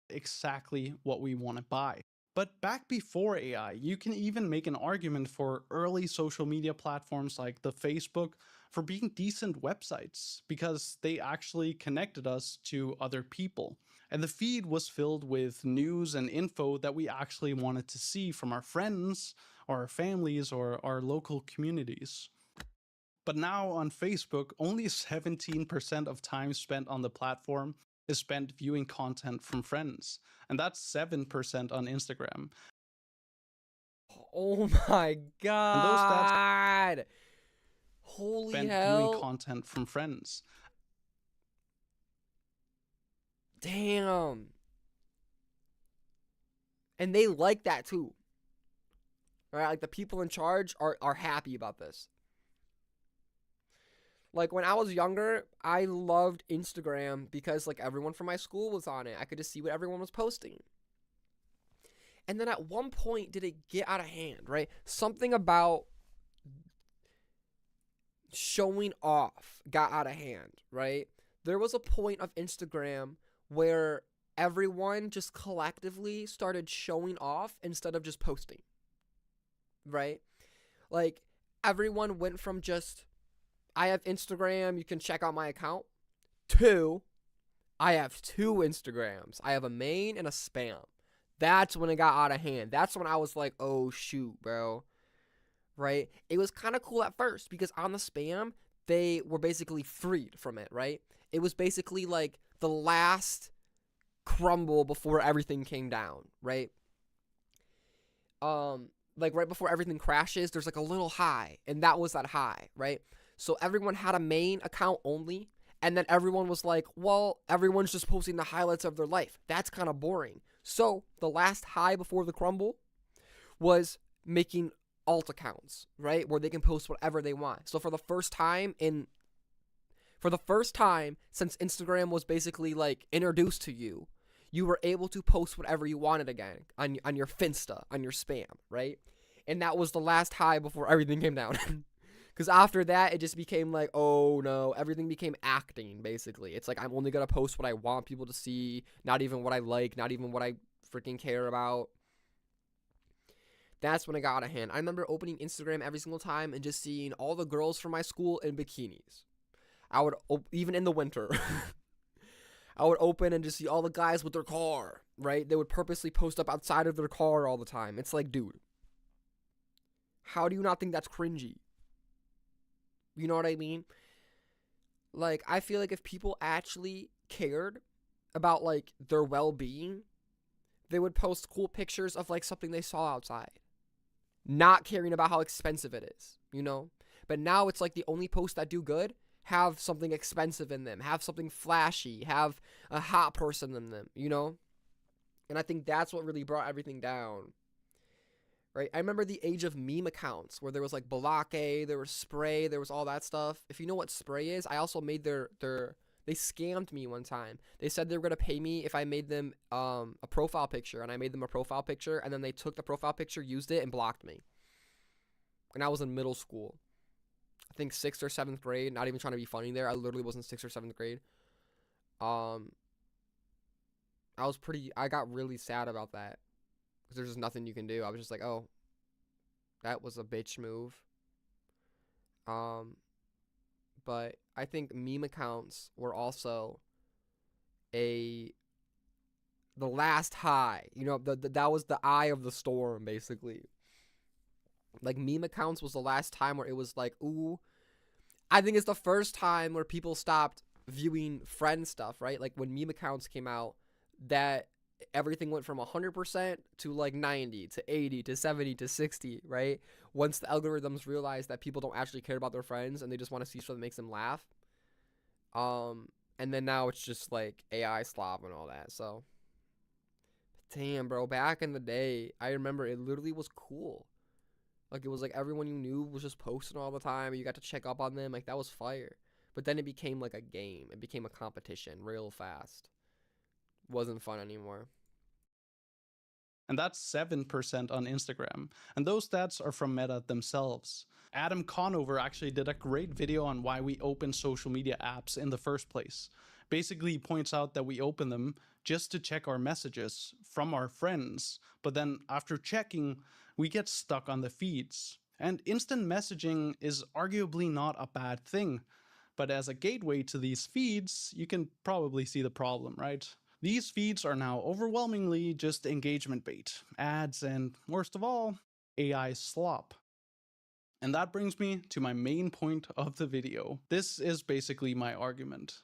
Exactly what we want to buy. But back before AI, you can even make an argument for early social media platforms like the Facebook for being decent websites because they actually connected us to other people. And the feed was filled with news and info that we actually wanted to see from our friends or our families or our local communities. But now on Facebook, only 17% of time spent on the platform is spent viewing content from friends. And that's 7% on Instagram. Oh my god. And those stats Holy spent hell. viewing content from friends. Damn. And they like that too. Right? Like the people in charge are happy about this. Like when I was younger, I loved Instagram because like everyone from my school was on it. I could just see what everyone was posting. And then at one point did it get out of hand, right? Something about showing off got out of hand, right? There was a point of Instagram where everyone just collectively started showing off instead of just posting, right? Like everyone went from just, I have Instagram, you can check out my account, to, I have 2 Instagrams. I have a main and a spam. That's when it got out of hand. That's when I was like, oh shoot, bro. Right? It was kind of cool at first because on the spam, they were basically freed from it, right? It was basically like the last crumble before everything came down, right? Like right before everything crashes, there's like a little high, and that was that high, right? So everyone had a main account only, and then everyone was like, well, everyone's just posting the highlights of their life. That's kind of boring. So the last high before the crumble was making alt accounts, right? Where they can post whatever they want. So for the first time since Instagram was basically like introduced to you, you were able to post whatever you wanted again on your Finsta, on your spam, right? And that was the last high before everything came down. Because after that, it just became like, oh no, everything became acting, basically. It's like, I'm only going to post what I want people to see, not even what I like, not even what I freaking care about. That's when it got out of hand. I remember opening Instagram every single time and just seeing all the girls from my school in bikinis. I would, even in the winter, I would open and just see all the guys with their car, right? They would purposely post up outside of their car all the time. It's like, dude, how do you not think that's cringy? You know what I mean? Like, I feel like if people actually cared about, like, their well-being, they would post cool pictures of, like, something they saw outside. Not caring about how expensive it is, you know? But now it's like the only posts that do good have something expensive in them, have something flashy, have a hot person in them, you know? And I think that's what really brought everything down, right? I remember the age of meme accounts where there was like Balake, there was Spray, there was all that stuff. If you know what Spray is, I also made they scammed me one time. They said they were going to pay me if I made them a profile picture, and I made them a profile picture, and then they took the profile picture, used it, and blocked me. And I was in middle school. I think 6th or 7th grade, not even trying to be funny there. I literally was in 6th or 7th grade. I got really sad about that. Because there's just nothing you can do. I was just like, oh, that was a bitch move. But I think meme accounts were also the last high. You know, that was the eye of the storm, basically. Like, meme accounts was the last time where it was like, ooh. I think it's the first time where people stopped viewing friend stuff, right? Like, when meme accounts came out, that everything went from 100% to like 90 to 80 to 70 to 60, right? Once the algorithms realize that people don't actually care about their friends and they just want to see stuff that makes them laugh. And then now it's just like AI slop and all that. So, damn, bro, back in the day, I remember it literally was cool. Like, it was like everyone you knew was just posting all the time. You got to check up on them. Like, that was fire. But then it became like a game. It became a competition real fast. Wasn't fun anymore. And that's 7% on Instagram. And those stats are from Meta themselves. Adam Conover actually did a great video on why we open social media apps in the first place. Basically, he points out that we open them just to check our messages from our friends. But then after checking, we get stuck on the feeds. And instant messaging is arguably not a bad thing. But as a gateway to these feeds, you can probably see the problem, right? These feeds are now overwhelmingly just engagement bait, ads, and worst of all, AI slop. And that brings me to my main point of the video. This is basically my argument.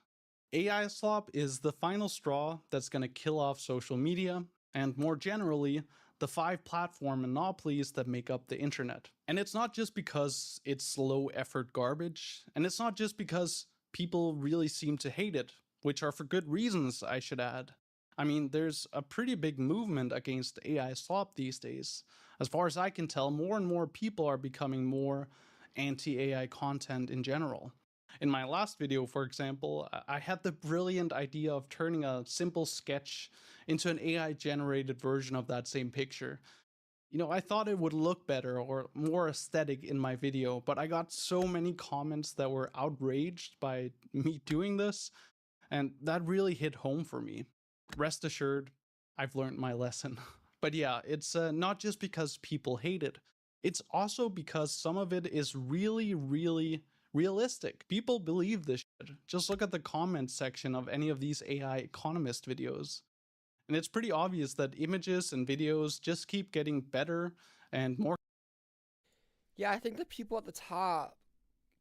AI slop is the final straw that's going to kill off social media, and more generally, the 5 platform monopolies that make up the internet. And it's not just because it's low effort garbage, and it's not just because people really seem to hate it, which are for good reasons, I should add. I mean, there's a pretty big movement against AI slop these days. As far as I can tell, more and more people are becoming more anti-AI content in general. In my last video, for example, I had the brilliant idea of turning a simple sketch into an AI-generated version of that same picture. You know, I thought it would look better or more aesthetic in my video, but I got so many comments that were outraged by me doing this, and that really hit home for me. Rest assured, I've learned my lesson. But yeah, it's not just because people hate it. It's also because some of it is really, really realistic. People believe this shit. Just look at the comments section of any of these AI economist videos. And it's pretty obvious that images and videos just keep getting better and more. Yeah, I think the people at the top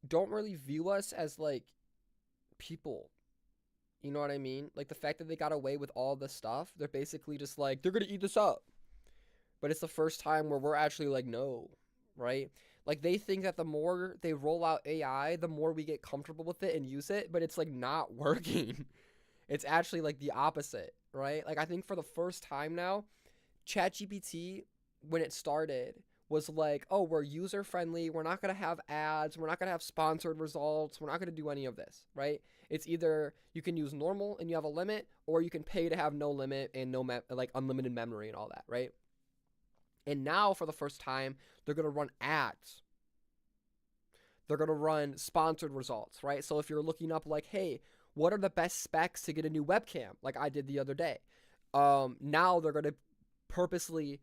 don't really view us as, like, people. You know what I mean? Like, the fact that they got away with all this stuff, they're basically just like, they're gonna eat this up. But it's the first time where we're actually like, no, right? Like, they think that the more they roll out AI, the more we get comfortable with it and use it, but it's like not working. It's actually like the opposite, right? Like, I think for the first time now, ChatGPT, when it started, was like, oh, we're user friendly, we're not gonna have ads, we're not gonna have sponsored results, we're not gonna do any of this, right? It's either you can use normal and you have a limit, or you can pay to have no limit and no like unlimited memory and all that, right? And now for the first time, they're gonna run ads. They're gonna run sponsored results, right? So if you're looking up like, hey, what are the best specs to get a new webcam, like I did the other day, now they're gonna purposely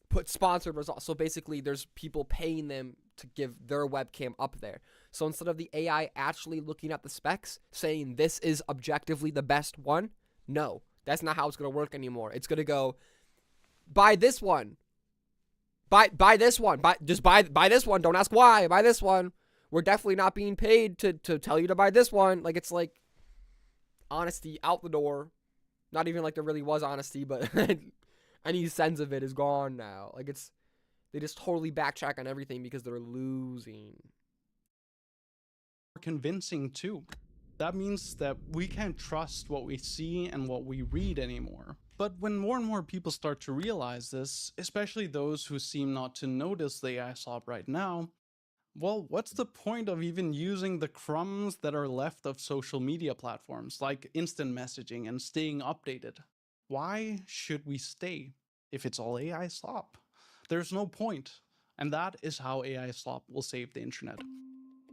put sponsored results. So basically there's people paying them to give their webcam up there. So instead of the AI actually looking at the specs, saying this is objectively the best one, no, that's not how it's going to work anymore. It's going to go, buy this one. Buy this one. Buy this one. Don't ask why. Buy this one. We're definitely not being paid to tell you to buy this one. Like, it's like honesty out the door. Not even like there really was honesty, but any sense of it is gone now. Like, they just totally backtrack on everything because they're losing. Convincing too. That means that we can't trust what we see and what we read anymore. But when more and more people start to realize this, especially those who seem not to notice the AI slop right now, well, what's the point of even using the crumbs that are left of social media platforms like instant messaging and staying updated? Why should we stay if it's all AI slop? There's no point. And that is how AI slop will save the internet.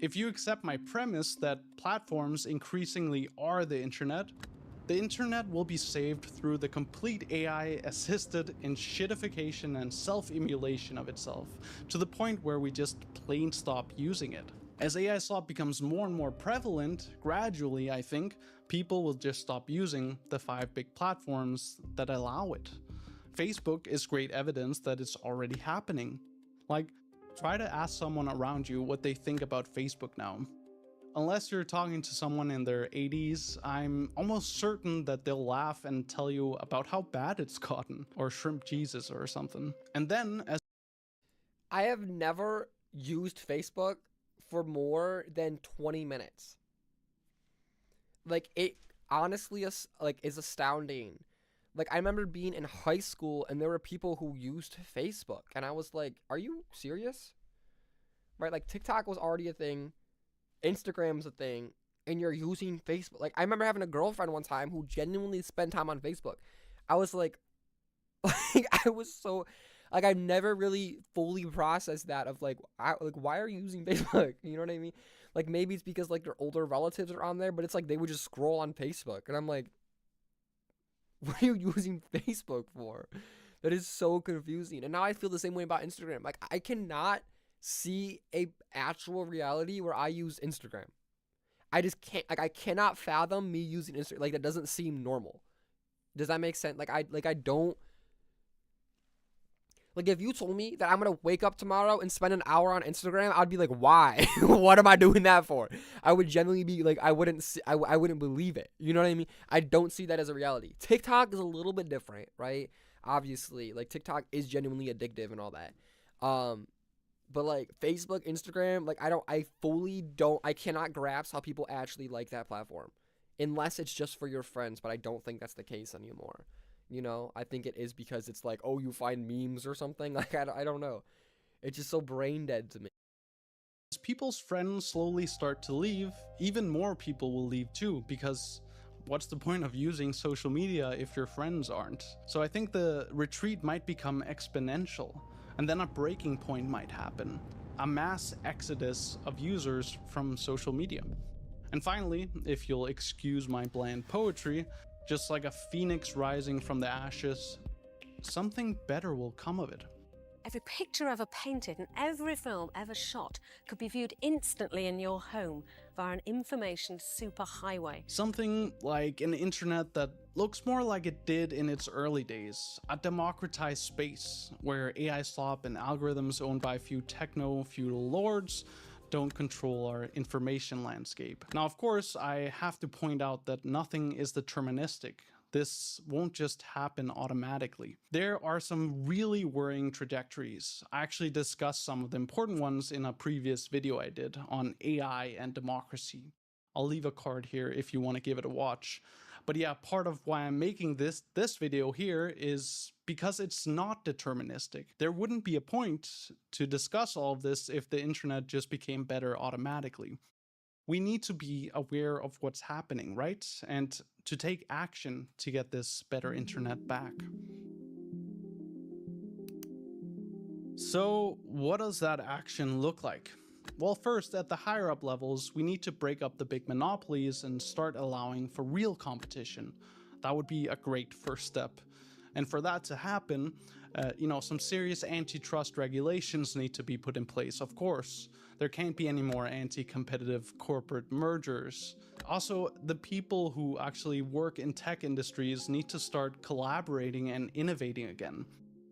If you accept my premise that platforms increasingly are the internet will be saved through the complete AI-assisted enshittification and self-emulation of itself, to the point where we just plain stop using it. As AI slop becomes more and more prevalent, gradually, I think, people will just stop using the 5 big platforms that allow it. Facebook is great evidence that it's already happening. Like, try to ask someone around you what they think about Facebook now. Unless you're talking to someone in their 80s, I'm almost certain that they'll laugh and tell you about how bad it's gotten, or shrimp Jesus or something. And then, as I have never used Facebook for more than 20 minutes. Like, it honestly is astounding. Like, I remember being in high school and there were people who used Facebook, and I was like, are you serious? Right? Like, TikTok was already a thing. Instagram's a thing, and you're using Facebook. Like, I remember having a girlfriend one time who genuinely spent time on Facebook. I was like, I was so, like, I've never really fully processed that of like, why are you using Facebook? You know what I mean? Like, maybe it's because like their older relatives are on there, but it's like they would just scroll on Facebook, and I'm like, what are you using Facebook for? That is so confusing. And now I feel the same way about Instagram. Like, I cannot see a actual reality where I use Instagram. I just can't. Like, I cannot fathom me using Instagram. Like, that doesn't seem normal. Does that make sense? Like, I don't. Like, if you told me that I'm gonna wake up tomorrow and spend an hour on Instagram, I'd be like, why? What am I doing that for? I would genuinely be like, I wouldn't believe it. You know what I mean? I don't see that as a reality. TikTok is a little bit different, right? Obviously, like, TikTok is genuinely addictive and all that. But like Facebook, Instagram, like, I cannot grasp how people actually like that platform, unless it's just for your friends. But I don't think that's the case anymore. You know, I think it is because it's like, oh, you find memes or something. Like, I don't know. It's just so brain dead to me. As people's friends slowly start to leave, even more people will leave too, because what's the point of using social media if your friends aren't? So I think the retreat might become exponential, and then a breaking point might happen. A mass exodus of users from social media. And finally, if you'll excuse my bland poetry, just like a phoenix rising from the ashes, something better will come of it. Every picture ever painted and every film ever shot could be viewed instantly in your home via an information superhighway. Something like an internet that looks more like it did in its early days. A democratized space where AI slop and algorithms owned by a few techno-feudal lords don't control our information landscape. Now, of course, I have to point out that nothing is deterministic. This won't just happen automatically. There are some really worrying trajectories. I actually discussed some of the important ones in a previous video I did on AI and democracy. I'll leave a card here if you want to give it a watch. But yeah, part of why I'm making this video here is because it's not deterministic. There wouldn't be a point to discuss all of this if the internet just became better automatically. We need to be aware of what's happening, right? And to take action to get this better internet back. So what does that action look like? Well, first, at the higher up levels, we need to break up the big monopolies and start allowing for real competition. That would be a great first step. And for that to happen, some serious antitrust regulations need to be put in place, of course. There can't be any more anti-competitive corporate mergers. Also, the people who actually work in tech industries need to start collaborating and innovating again.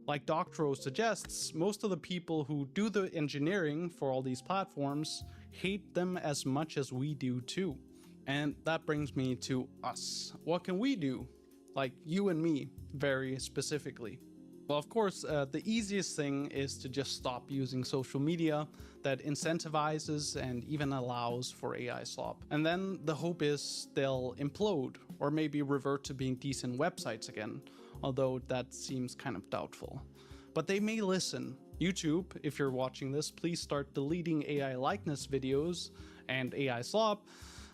Like Doctorow suggests, most of the people who do the engineering for all these platforms hate them as much as we do too. And that brings me to us. What can we do? Like you and me, very specifically. Well, of course, the easiest thing is to just stop using social media that incentivizes and even allows for AI slop. And then the hope is they'll implode or maybe revert to being decent websites again, although that seems kind of doubtful. But they may listen. YouTube, if you're watching this, please start deleting AI likeness videos and AI slop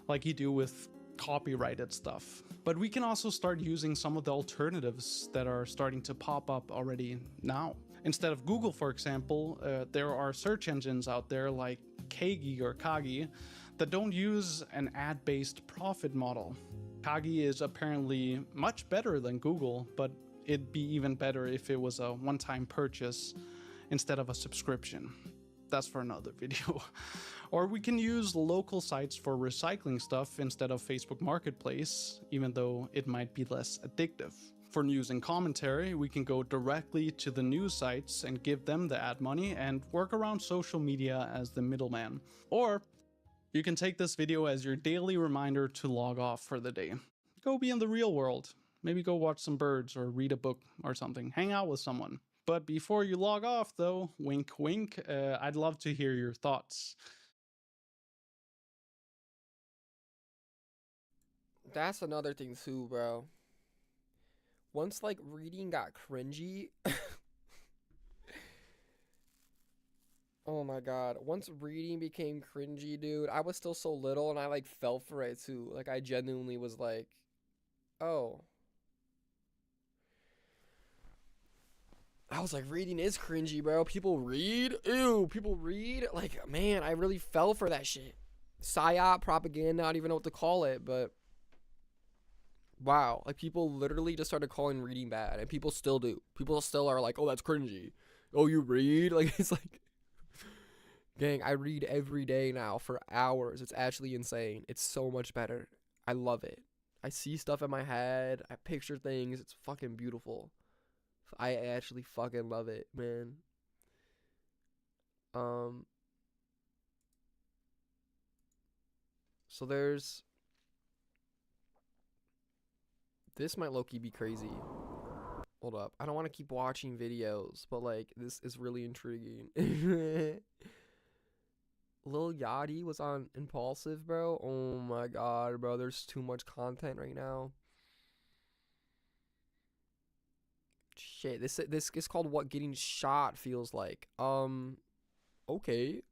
like you do with copyrighted stuff. But we can also start using some of the alternatives that are starting to pop up already now. Instead of Google, for example, there are search engines out there like Kagi or Kagi that don't use an ad-based profit model. Kagi is apparently much better than Google, but it'd be even better if it was a one-time purchase instead of a subscription. That's for another video. Or we can use local sites for recycling stuff instead of Facebook Marketplace, even though it might be less addictive. For news and commentary, we can go directly to the news sites and give them the ad money and work around social media as the middleman. Or you can take this video as your daily reminder to log off for the day. Go be in the real world. Maybe go watch some birds or read a book or something. Hang out with someone. But before you log off though, wink wink, I'd love to hear your thoughts. That's another thing too, bro. Once like reading got cringy, oh my god, once reading became cringy, dude, I was still so little and I like fell for it too. Like I genuinely was like, oh. I was like, reading is cringy, bro. People read? Ew, people read? Like, man, I really fell for that shit. Psyop, propaganda, I don't even know what to call it, but wow, like people literally just started calling reading bad, and people still do. People still are like, oh, that's cringy. Oh, you read? Like, it's like, gang, I read every day now for hours. It's actually insane. It's so much better. I love it. I see stuff in my head. I picture things. It's fucking beautiful. I actually fucking love it, man. So there's... This might low-key be crazy. Hold up. I don't want to keep watching videos, but, like, this is really intriguing. Lil Yachty was on Impulsive, bro. Oh, my God, bro. There's too much content right now. Shit, this is called What Getting Shot Feels Like. Okay.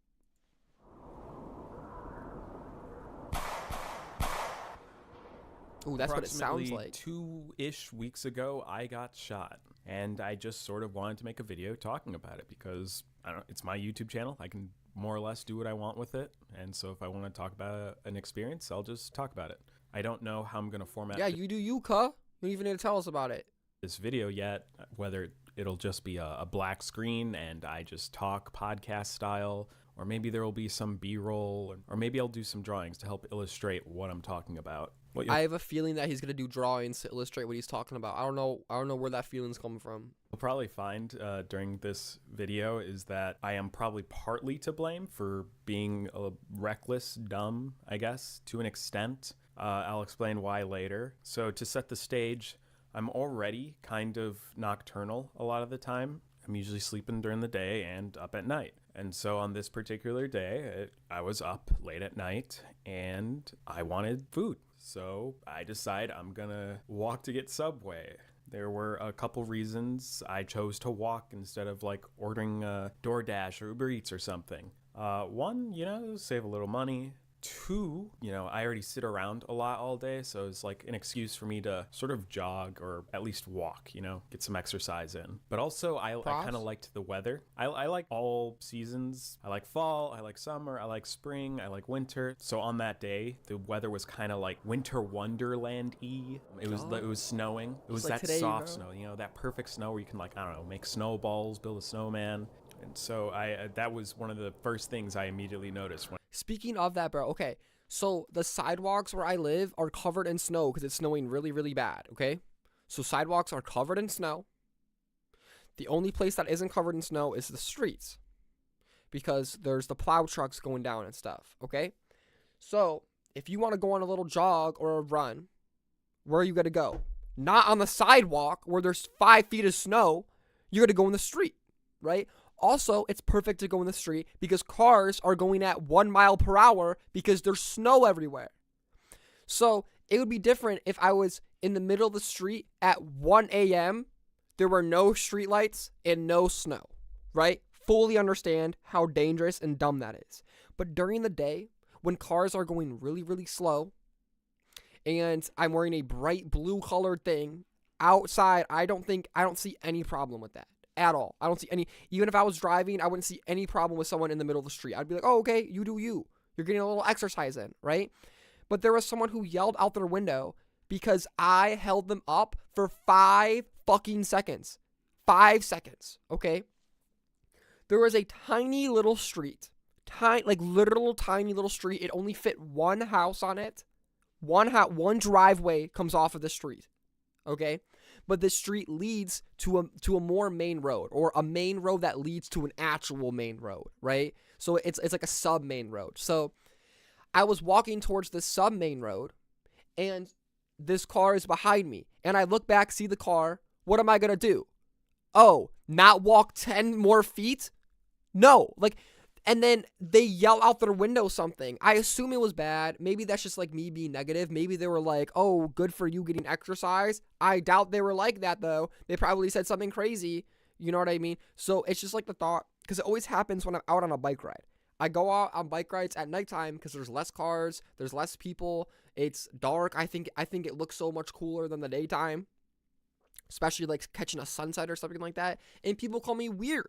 Ooh, that's what it sounds like. 2-ish weeks ago, I got shot, and I just sort of wanted to make a video talking about it because it's my YouTube channel. I can more or less do what I want with it, and so if I want to talk about an experience, I'll just talk about it. I don't know how I'm going to format. Yeah, you do you, cuh. You don't even need to tell us about it. This video yet, whether it'll just be a black screen and I just talk podcast style, or maybe there will be some B-roll, or maybe I'll do some drawings to help illustrate what I'm talking about. I have a feeling that he's gonna do drawings to illustrate what he's talking about. I don't know where that feeling's coming from. You'll probably find during this video is that I am probably partly to blame for being reckless, dumb, I guess, to an extent. I'll explain why later. So to set the stage, I'm already kind of nocturnal a lot of the time. I'm usually sleeping during the day and up at night. And so on this particular day, I was up late at night and I wanted food. So I decide I'm gonna walk to get Subway. There were a couple reasons I chose to walk instead of like ordering DoorDash or Uber Eats or something. One, save a little money. 2, you know, I already sit around a lot all day, so it's like an excuse for me to sort of jog or at least walk, you know, get some exercise in. But also I kind of liked the weather. I like all seasons. I like fall, I like summer, I like spring, I like winter. So on that day, the weather was kind of like winter wonderland-y. It was snowing. It was like that today, soft bro. snow, you know, that perfect snow where you can, like, I don't know, make snowballs, build a snowman. And so that was one of the first things I immediately noticed. Speaking of that, bro, okay, so the sidewalks where I live are covered in snow because it's snowing really, really bad, okay? So sidewalks are covered in snow. The only place that isn't covered in snow is the streets because there's the plow trucks going down and stuff, okay? So if you want to go on a little jog or a run, where are you going to go? Not on the sidewalk where there's 5 feet of snow. You're going to go in the street, right? Also, it's perfect to go in the street because cars are going at 1 mile per hour because there's snow everywhere. So it would be different if I was in the middle of the street at 1 a.m. There were no streetlights and no snow, right? Fully understand how dangerous and dumb that is. But during the day, when cars are going really, really slow, and I'm wearing a bright blue colored thing outside, I don't see any problem with that. At all. I don't see any, even if I was driving, I wouldn't see any problem with someone in the middle of the street. I'd be like, oh, okay, you do you. You're getting a little exercise in, right? But there was someone who yelled out their window because I held them up for 5 fucking seconds. 5 seconds, okay? There was a tiny little street. Literal tiny little street. It only fit one house on it. One driveway comes off of the street, okay? But the street leads to a more main road, or a main road that leads to an actual main road, right? So it's like a sub main road. So I was walking towards the sub main road, and this car is behind me, and I look back, see the car. What am I gonna do? Oh, not walk 10 more feet? No, and then they yell out their window something. I assume it was bad. Maybe that's just like me being negative. Maybe they were like, oh, good for you getting exercise. I doubt they were like that, though. They probably said something crazy. You know what I mean? So it's just like the thought, because it always happens when I'm out on a bike ride. I go out on bike rides at nighttime because there's less cars, there's less people, it's dark. I think it looks so much cooler than the daytime, especially like catching a sunset or something like that. And people call me weird.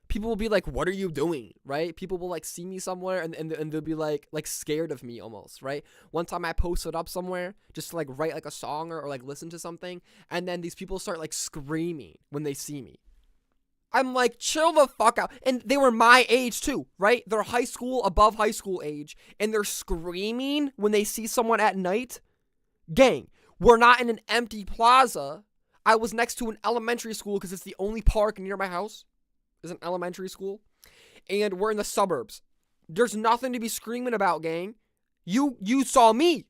People will be like, what are you doing, right? People will like see me somewhere and they'll be like scared of me almost, right? One time I posted up somewhere just to like write like a song or like listen to something, and then these people start like screaming when they see me. I'm like, chill the fuck out. And they were my age too, right? They're high school, above high school age, and they're screaming when they see someone at night. Gang, we're not in an empty plaza. I was next to an elementary school because it's the only park near my house. Is an elementary school, and we're in the suburbs. There's nothing to be screaming about, gang. You saw me,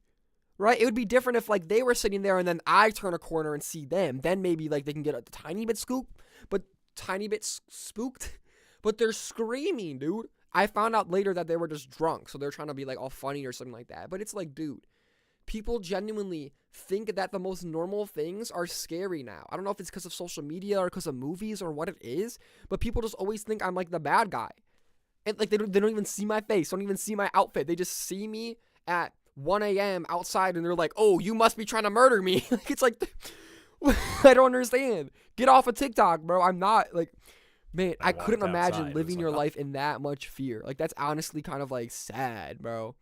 right? It would be different if like they were sitting there and then I turn a corner and see them. Then maybe like they can get a tiny bit spooked, but they're screaming, dude. I found out later that they were just drunk, so they're trying to be like all funny or something like that. But it's like, dude, people genuinely think that the most normal things are scary now. I don't know if it's because of social media or because of movies or what it is, but people just always think I'm like the bad guy. And like they don't even see my face, don't even see my outfit. They just see me at 1 a.m. outside and they're like, oh, you must be trying to murder me. Like, it's like, I don't understand. Get off of TikTok, bro. I'm not like, man, I couldn't imagine living your life in that much fear. Like, that's honestly kind of like sad, bro.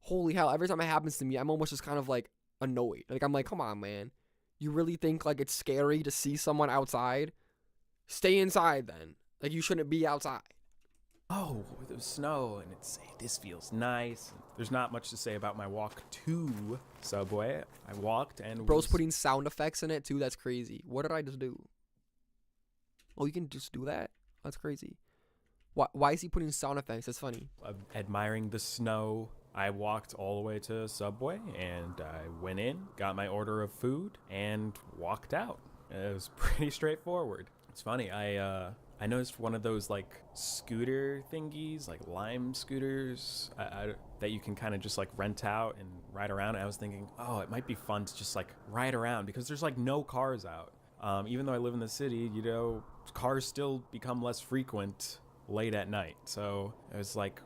Holy hell, every time it happens to me, I'm almost just kind of like annoyed. Like, I'm like, come on, man. You really think like it's scary to see someone outside? Stay inside then. Like, you shouldn't be outside. Oh, it was snow, and this feels nice. There's not much to say about my walk to Subway. I walked and Bro's putting sound effects in it too. That's crazy. What did I just do? Oh, you can just do that? That's crazy. Why is he putting sound effects? That's funny. Admiring the snow. I walked all the way to Subway, and I went in, got my order of food, and walked out. It was pretty straightforward. It's funny, I noticed one of those like scooter thingies, like Lime scooters, that you can kind of just like rent out and ride around. And I was thinking, oh, it might be fun to just like ride around because there's like no cars out. Even though I live in the city, you know, cars still become less frequent late at night. So I was like,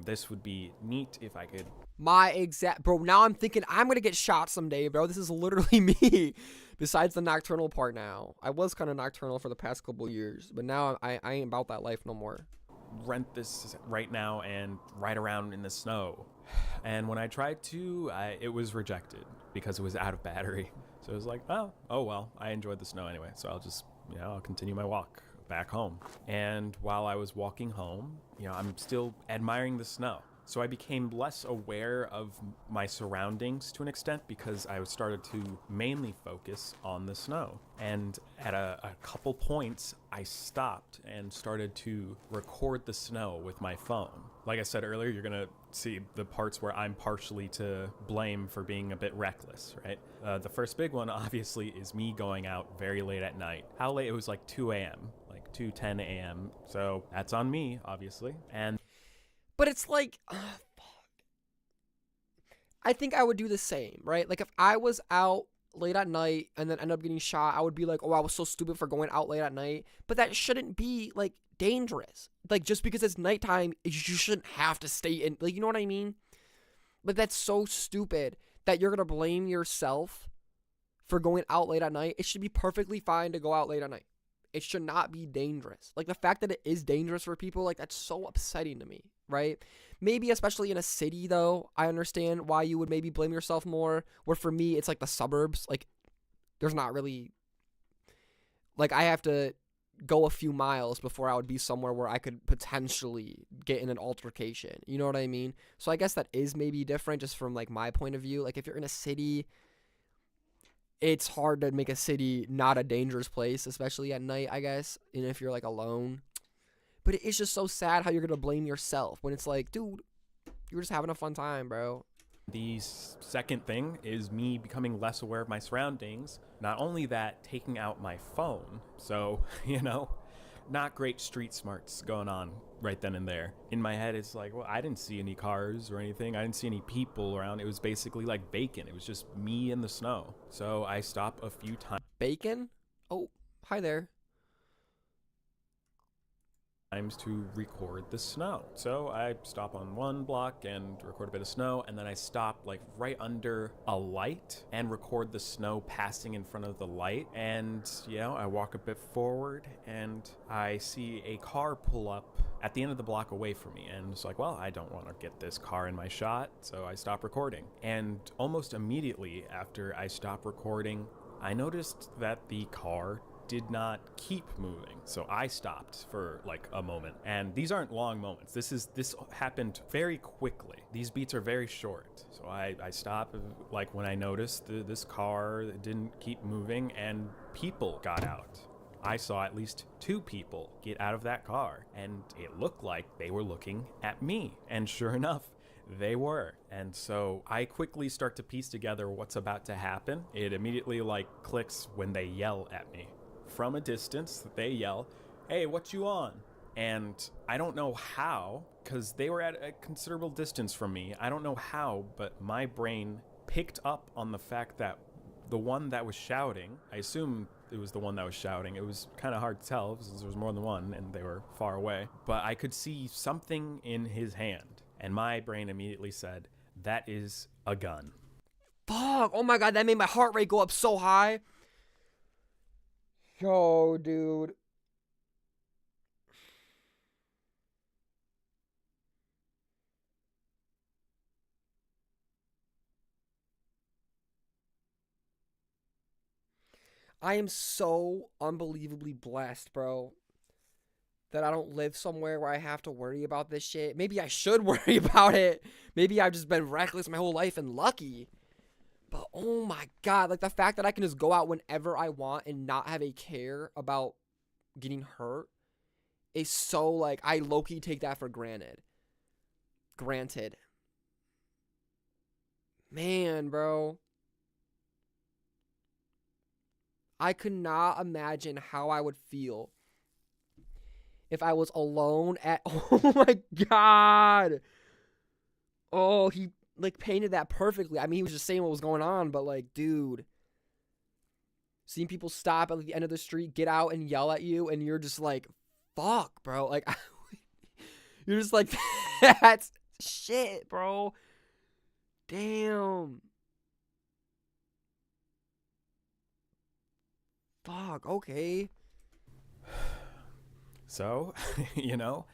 this would be neat if I could. My exact, bro, now I'm thinking I'm gonna get shot someday, bro. This is literally me. Besides the nocturnal part now. I was kind of nocturnal for the past couple years, but now I ain't about that life no more. Rent this right now and ride around in the snow. And when I tried to, it was rejected because it was out of battery. So it was like, oh well, I enjoyed the snow anyway, so I'll just, I'll continue my walk back home. And while I was walking home, I'm still admiring the snow. So I became less aware of my surroundings to an extent because I started to mainly focus on the snow. And at a couple points, I stopped and started to record the snow with my phone. Like I said earlier, you're gonna see the parts where I'm partially to blame for being a bit reckless, right? The first big one, obviously, is me going out very late at night. How late? It was like 2 a.m., like 2:10 a.m. So that's on me, obviously. But it's like, fuck. I think I would do the same, right? Like if I was out late at night and then end up getting shot, I would be like, oh, I was so stupid for going out late at night. But that shouldn't be like dangerous. Like just because it's nighttime, you shouldn't have to stay in. Like, you know what I mean? Like that's so stupid that you're gonna blame yourself for going out late at night. It should be perfectly fine to go out late at night. It should not be dangerous. Like the fact that it is dangerous for people, like that's so upsetting to me, right? Maybe especially in a city though, I understand why you would maybe blame yourself more. Where for me, it's like the suburbs. Like there's not really, like I have to go a few miles before I would be somewhere where I could potentially get in an altercation. You know what I mean? So I guess that is maybe different just from like my point of view. Like if you're in a city, it's hard to make a city not a dangerous place, especially at night, I guess, and if you're like alone. But it's just so sad how you're gonna blame yourself when it's like, dude, you were just having a fun time, bro. The second thing is me becoming less aware of my surroundings. Not only that, taking out my phone. So, not great street smarts going on right then and there. In my head, it's like, well, I didn't see any cars or anything. I didn't see any people around. It was basically like vacant. It was just me in the snow. So I stopped a few times. Bacon? Oh, hi there. To record the snow. So I stop on one block and record a bit of snow, and then I stop like right under a light and record the snow passing in front of the light. And I walk a bit forward and I see a car pull up at the end of the block away from me, and it's like, well, I don't want to get this car in my shot, so I stop recording. And almost immediately after I stop recording, I noticed that the car did not keep moving. So I stopped for like a moment. And these aren't long moments. This happened very quickly. These beats are very short. So I stopped like when I noticed this car didn't keep moving and people got out. I saw at least 2 people get out of that car, and it looked like they were looking at me. And sure enough, they were. And so I quickly start to piece together what's about to happen. It immediately like clicks when they yell at me. From a distance, they yell, "Hey, what you on?" And I don't know how, because they were at a considerable distance from me. I don't know how, but my brain picked up on the fact that the one that was shouting, I assume it was the one that was shouting. It was kind of hard to tell since there was more than one and they were far away. But I could see something in his hand. And my brain immediately said, that is a gun. Fuck, oh my god, that made my heart rate go up so high. Yo, dude. I am so unbelievably blessed, bro, that I don't live somewhere where I have to worry about this shit. Maybe I should worry about it. Maybe I've just been reckless my whole life and lucky. But oh my god, like the fact that I can just go out whenever I want and not have a care about getting hurt is so like, I low-key take that for granted. Man, bro. I could not imagine how I would feel if I was alone at, oh my god. Oh, he like painted that perfectly. I mean, he was just saying what was going on, but like, dude, seeing people stop at the end of the street, get out and yell at you, and you're just like, fuck, bro. Like, You're just like, that's shit, bro. Damn. Fuck, okay. So, you know,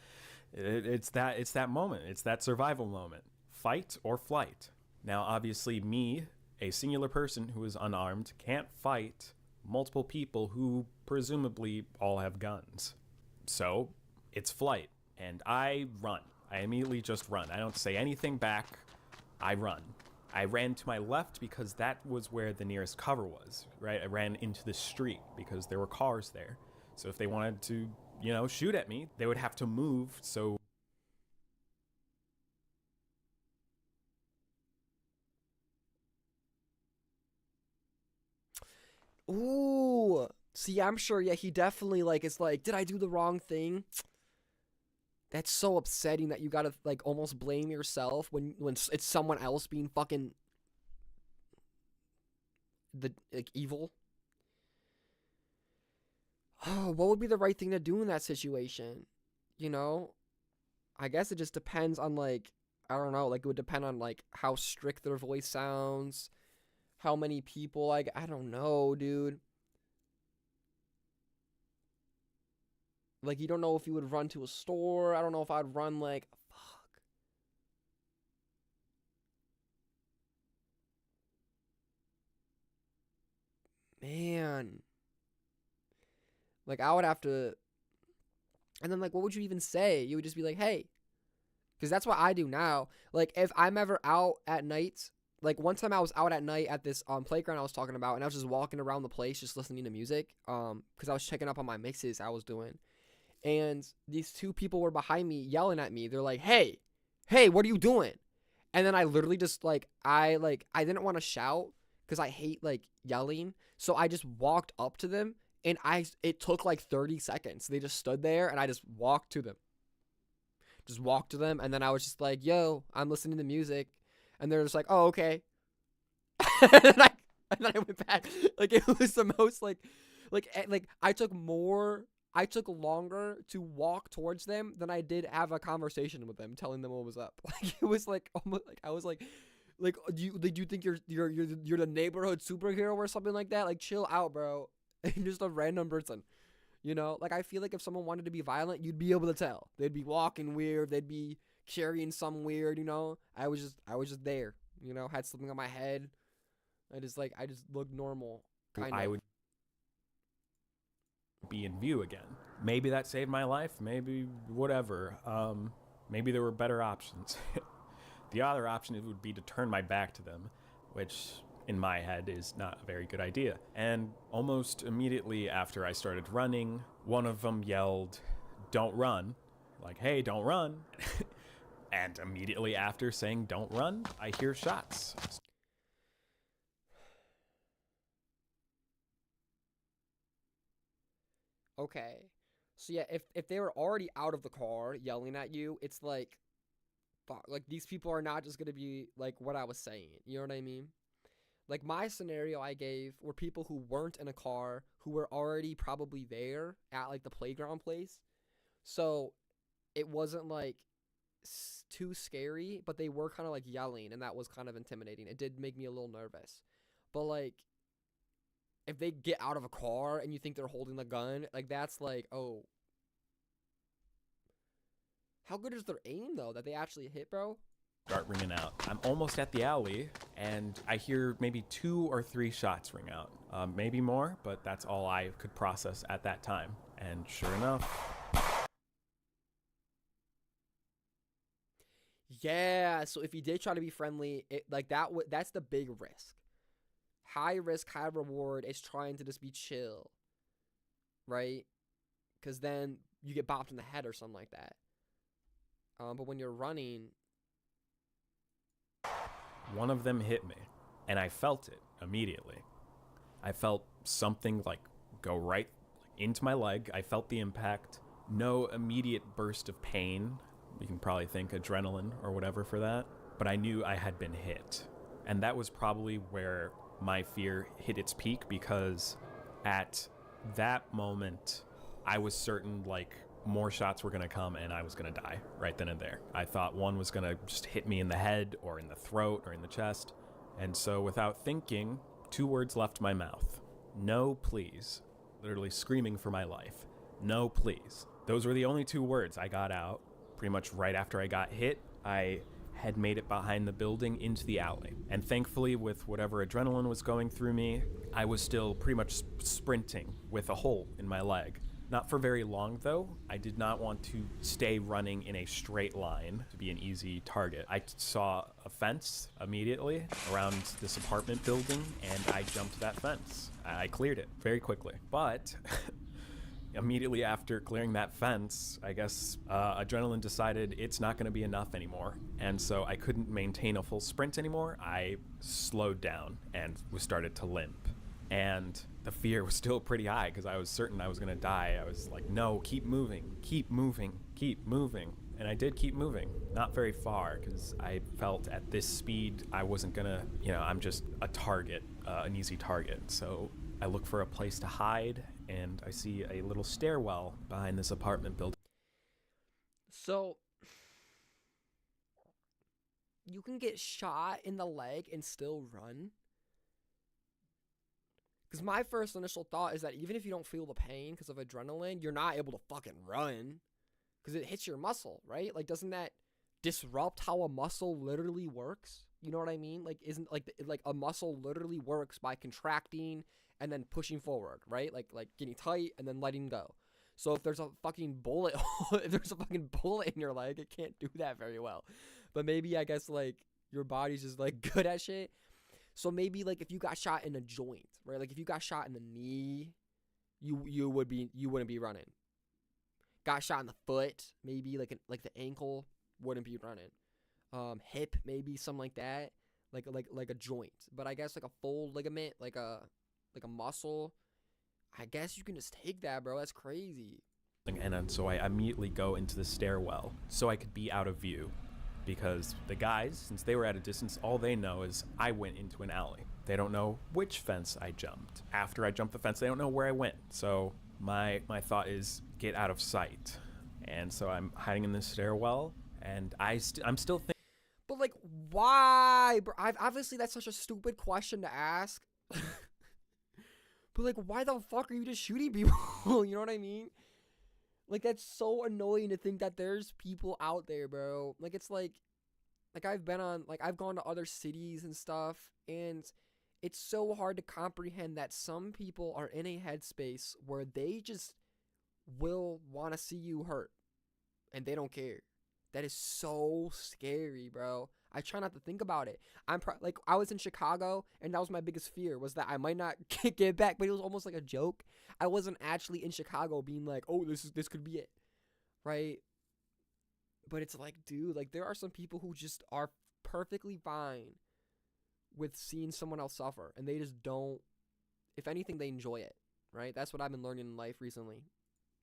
it's that moment. It's that survival moment. Fight or flight. Now, obviously, me, a singular person who is unarmed, can't fight multiple people who presumably all have guns. So, it's flight. And I run. I immediately just run. I don't say anything back. I run. I ran to my left because that was where the nearest cover was, right? I ran into the street because there were cars there. So if they wanted to, you know, shoot at me, they would have to move. So ooh. See, I'm sure, yeah, he definitely, like, is like, did I do the wrong thing? That's so upsetting that you gotta, like, almost blame yourself when it's someone else being fucking evil. Oh, what would be the right thing to do in that situation? You know? I guess it just depends on, like, I don't know, like, it would depend on, like, how strict their voice sounds, how many people, like, I don't know, dude. Like, you don't know if you would run to a store. I don't know if I'd run, like, fuck. Man. Like, I would have to. And then, like, what would you even say? You would just be like, hey. Because that's what I do now. Like, if I'm ever out at night. Like, one time I was out at night at this playground I was talking about. And I was just walking around the place just listening to music. Because I was checking up on my mixes I was doing. And these two people were behind me yelling at me. They're like, hey, what are you doing? And then I literally just, like, I didn't want to shout because I hate, like, yelling. So I just walked up to them, and it took, like, 30 seconds. They just stood there, and I just walked to them. And then I was just like, yo, I'm listening to music. And they're just like, oh, okay. and then I went back. Like, it was the most, like I took longer to walk towards them than I did have a conversation with them, telling them what was up. Like, it was like almost like I was like, do you think you're the neighborhood superhero or something like that? Like, chill out, bro. And just a random person, you know. Like, I feel like if someone wanted to be violent, you'd be able to tell. They'd be walking weird. They'd be carrying some weird, you know. I was just there, you know. Had something on my head. I just looked normal. Kind of. I would be in view again. Maybe that saved my life, maybe whatever. Maybe there were better options. The other option would be to turn my back to them, which in my head is not a very good idea. And almost immediately after I started running, one of them yelled, "Don't run." Like, hey, don't run. And immediately after saying don't run, I hear shots. Okay. So yeah, if they were already out of the car yelling at you, it's like, fuck, like, these people are not just gonna be like what I was saying. You know what I mean? Like, my scenario I gave were people who weren't in a car, who were already probably there at, like, the playground place. So it wasn't, like, too scary, but they were kind of, like, yelling, and that was kind of intimidating. It did make me a little nervous. But, like, if they get out of a car and you think they're holding the gun, like, that's like, oh. How good is their aim, though, that they actually hit, bro? Start ringing out. I'm almost at the alley, and I hear maybe 2 or 3 shots ring out. Maybe more, but that's all I could process at that time. And sure enough. Yeah, so if he did try to be friendly, that's the big risk. High risk, high reward is trying to just be chill, right? Because then you get bopped in the head or something like that. But when you're running, one of them hit me, and I felt it immediately. I felt something, like, go right into my leg. I felt the impact. No immediate burst of pain. You can probably think adrenaline or whatever for that. But I knew I had been hit. And that was probably where my fear hit its peak, because at that moment, I was certain, like, more shots were going to come and I was going to die right then and there. I thought one was going to just hit me in the head or in the throat or in the chest. And so without thinking, 2 words left my mouth. No, please. Literally screaming for my life. No, please. Those were the only 2 words I got out. Pretty much right after I got hit, I had made it behind the building into the alley. And thankfully, with whatever adrenaline was going through me, I was still pretty much sprinting with a hole in my leg. Not for very long, though. I did not want to stay running in a straight line to be an easy target. I saw a fence immediately around this apartment building, and I jumped that fence. I cleared it very quickly. But immediately after clearing that fence, I guess adrenaline decided it's not going to be enough anymore. And so I couldn't maintain a full sprint anymore. I slowed down and started to limp. And the fear was still pretty high because I was certain I was going to die. I was like, no, keep moving, keep moving, keep moving. And I did keep moving, not very far, because I felt at this speed I wasn't going to, I'm just a target, an easy target. So I look for a place to hide, and I see a little stairwell behind this apartment building. So, you can get shot in the leg and still run? Because my first initial thought is that even if you don't feel the pain because of adrenaline, you're not able to fucking run. Because it hits your muscle, right? Like, doesn't that disrupt how a muscle literally works? You know what I mean? Like, isn't, like a muscle literally works by contracting and then pushing forward, right? Like getting tight and then letting go. So if there's a fucking bullet, if there's a fucking bullet in your leg, it can't do that very well. But maybe, I guess, like, your body's just, like, good at shit. So maybe, like, if you got shot in a joint, right? Like, if you got shot in the knee, you wouldn't be running. Got shot in the foot, maybe, like the ankle, wouldn't be running. Hip, maybe, something like that. Like a joint. But I guess, like, a full ligament, like a muscle, I guess you can just take that, bro. That's crazy. And so I immediately go into the stairwell so I could be out of view. Because the guys, since they were at a distance, all they know is I went into an alley. They don't know which fence I jumped. After I jumped the fence, they don't know where I went. So my thought is get out of sight. And so I'm hiding in this stairwell, and I'm still thinking. But, like, why, bro? Obviously, that's such a stupid question to ask. But, like, why the fuck are you just shooting people? You know what I mean? Like, that's so annoying to think that there's people out there, bro. Like, it's like I've gone to other cities and stuff, and it's so hard to comprehend that some people are in a headspace where they just will want to see you hurt, and they don't care. That is so scary, bro. I try not to think about it. I was in Chicago, and that was my biggest fear, was that I might not get back, but it was almost like a joke. I wasn't actually in Chicago being like, oh, this could be it, right? But it's like, dude, like, there are some people who just are perfectly fine with seeing someone else suffer, and they just don't, if anything, they enjoy it, right? That's what I've been learning in life recently.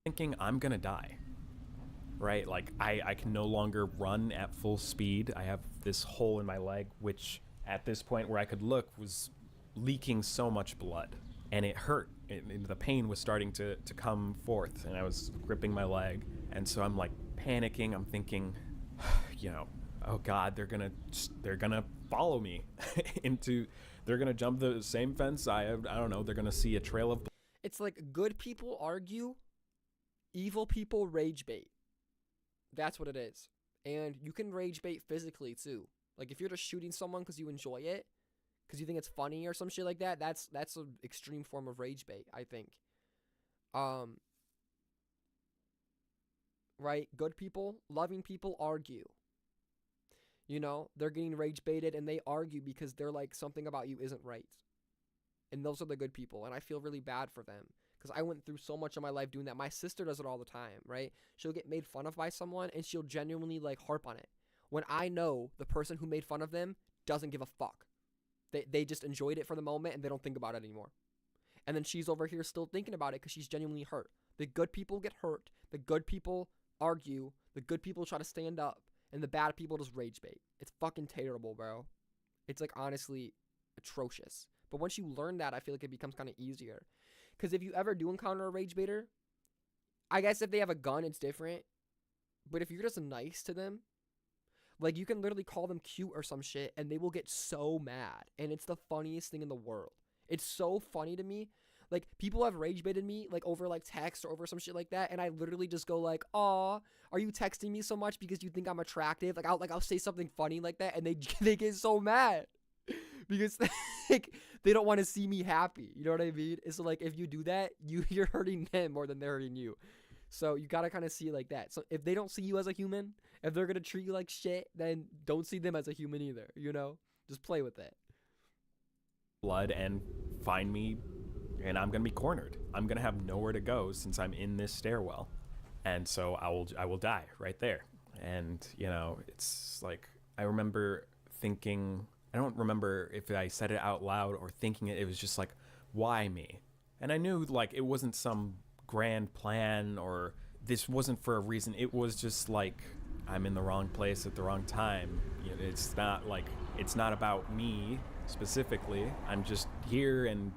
Thinking I'm gonna die. Right, like I can no longer run at full speed. I have this hole in my leg, which at this point where I could look was leaking so much blood, and it hurt. The pain was starting to come forth, and I was gripping my leg, and so I'm like panicking. I'm thinking, oh God, they're gonna follow me they're gonna jump the same fence I don't know. They're gonna see a trail of blood. It's like good people argue, evil people rage bait. That's what it is. And you can rage bait physically too. Like, if you're just shooting someone because you enjoy it, because you think it's funny or some shit like that, that's an extreme form of rage bait, I think. Right? Good people, loving people argue. They're getting rage baited, and they argue because they're like, something about you isn't right. And those are the good people, and I feel really bad for them. Because I went through so much of my life doing that. My sister does it all the time, right? She'll get made fun of by someone, and she'll genuinely, like, harp on it. When I know the person who made fun of them doesn't give a fuck. They just enjoyed it for the moment, and they don't think about it anymore. And then she's over here still thinking about it because she's genuinely hurt. The good people get hurt. The good people argue. The good people try to stand up. And the bad people just rage bait. It's fucking terrible, bro. It's, like, honestly atrocious. But once you learn that, I feel like it becomes kind of easier. Because if you ever do encounter a rage baiter, I guess if they have a gun, it's different. But if you're just nice to them, like, you can literally call them cute or some shit, and they will get so mad. And it's the funniest thing in the world. It's so funny to me. Like, people have rage baited me, like, over, like, text or over some shit like that, and I literally just go, like, aw, are you texting me so much because you think I'm attractive? Like, I'll say something funny like that, and they get so mad. Because, like, they don't want to see me happy. You know what I mean? It's so, like, if you do that, you're hurting them more than they're hurting you. So you gotta kind of see it like that. So if they don't see you as a human, if they're gonna treat you like shit, then don't see them as a human either, you know? Just play with it. Blood and find me, and I'm gonna be cornered. I'm gonna have nowhere to go since I'm in this stairwell. And so I will die right there. And, you know, it's like, I remember thinking, I don't remember if I said it out loud or thinking it, it was just like, why me? And I knew, like, it wasn't some grand plan or this wasn't for a reason. It was just like, I'm in the wrong place at the wrong time. You know, it's not like, it's not about me specifically. I'm just here, and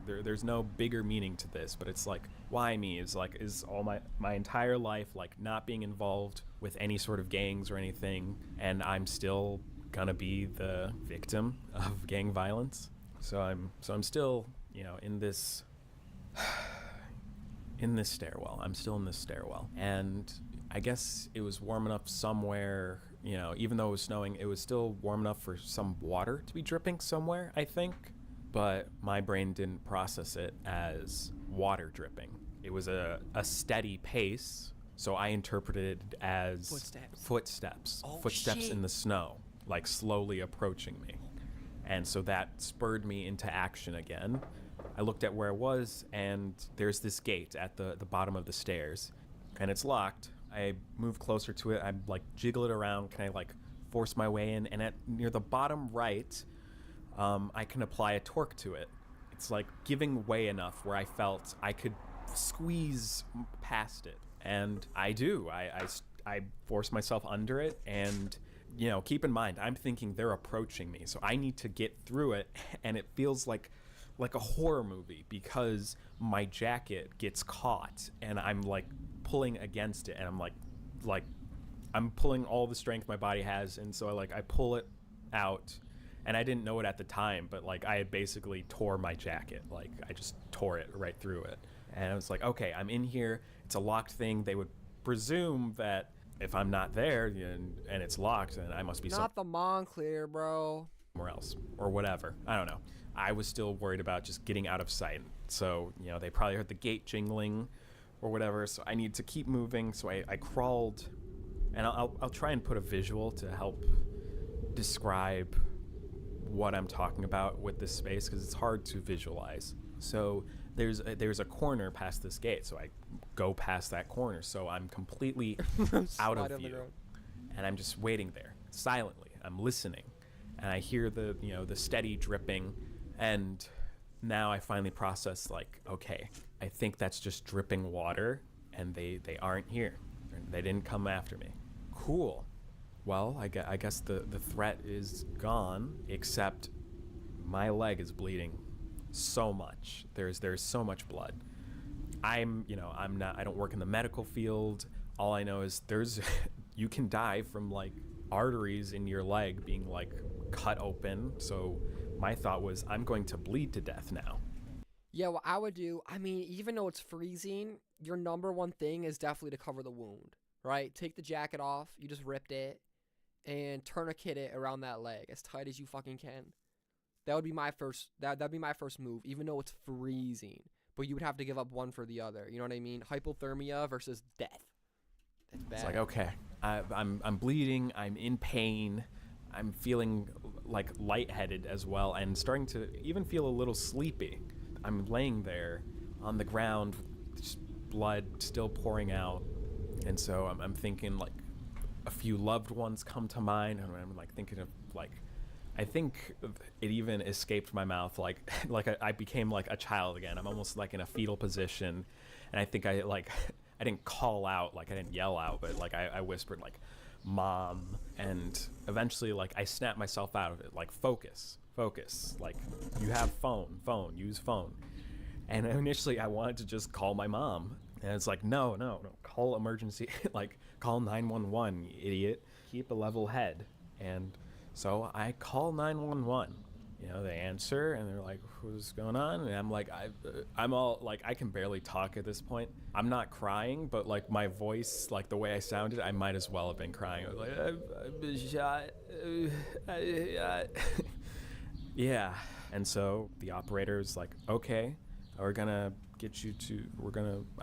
there's no bigger meaning to this, but it's like, why me? Is like, is all my entire life like not being involved with any sort of gangs or anything, and I'm still gonna be the victim of gang violence. So I'm still, you know, in this stairwell. I'm still in this stairwell. And I guess it was warm enough somewhere, you know, even though it was snowing, it was still warm enough for some water to be dripping somewhere, I think. But my brain didn't process it as water dripping. It was a steady pace, so I interpreted it as footsteps. Oh, Footsteps shit. in the snow, like slowly approaching me. And so that spurred me into action again. I looked at where I was, and there's this gate at the bottom of the stairs, and it's locked. I move closer to it. I like jiggle it around. Can I like force my way in? And at near the bottom right, I can apply a torque to it. It's like giving way enough where I felt I could squeeze past it, and I do. I force myself under it, and you know, keep in mind, I'm thinking they're approaching me, so I need to get through it, and it feels like a horror movie because my jacket gets caught and I'm like pulling against it, and I'm like I'm pulling all the strength my body has, and so I pull it out, and I didn't know it at the time, but like I had basically tore my jacket. Like I just tore it right through it, and I was like, okay, I'm in here. It's a locked thing. They would presume that if I'm not there and it's locked, then I must be Not the Montclair, bro. somewhere else or whatever. I don't know. I was still worried about just getting out of sight. So, you know, they probably heard the gate jingling or whatever. So I need to keep moving. So I crawled, and I'll try and put a visual to help describe what I'm talking about with this space, because it's hard to visualize. So there's a corner past this gate. So I go past that corner. So I'm completely out of view, and I'm just waiting there silently. I'm listening, and I hear the steady dripping. And now I finally process, like, okay, I think that's just dripping water, and they aren't here. They didn't come after me. Cool. Well, I guess the threat is gone, except my leg is bleeding so much. There's so much blood. I don't work in the medical field. All I know is you can die from like arteries in your leg being like cut open. So my thought was, I'm going to bleed to death now. Yeah, what I would do, I mean, even though it's freezing, your number one thing is definitely to cover the wound, right? Take the jacket off, you just ripped it, and tourniquet it around that leg as tight as you fucking can. That would be my first, that'd be my first move, even though it's freezing. But you would have to give up one for the other, you know what I mean? Hypothermia versus death. That's bad. It's like, okay, I'm bleeding, I'm in pain, I'm feeling like lightheaded as well, and starting to even feel a little sleepy. I'm laying there on the ground, just blood still pouring out, and so I'm thinking like a few loved ones come to mind, and I'm like thinking of like, I think it even escaped my mouth, like I became like a child again. I'm almost like in a fetal position, and I think I didn't call out, like I didn't yell out, but like I whispered like, Mom, and eventually like I snapped myself out of it, like focus, like you have phone, use phone. And initially I wanted to just call my mom, And it's like, no, call emergency, like call 911, you idiot. Keep a level head. And so I call 911. You know, they answer and they're like, what's going on? And I'm like, I'm all like, I can barely talk at this point. I'm not crying, but like my voice, like the way I sounded, I might as well have been crying. I was like, I've been shot. Yeah. And so the operator's like, okay, we're gonna I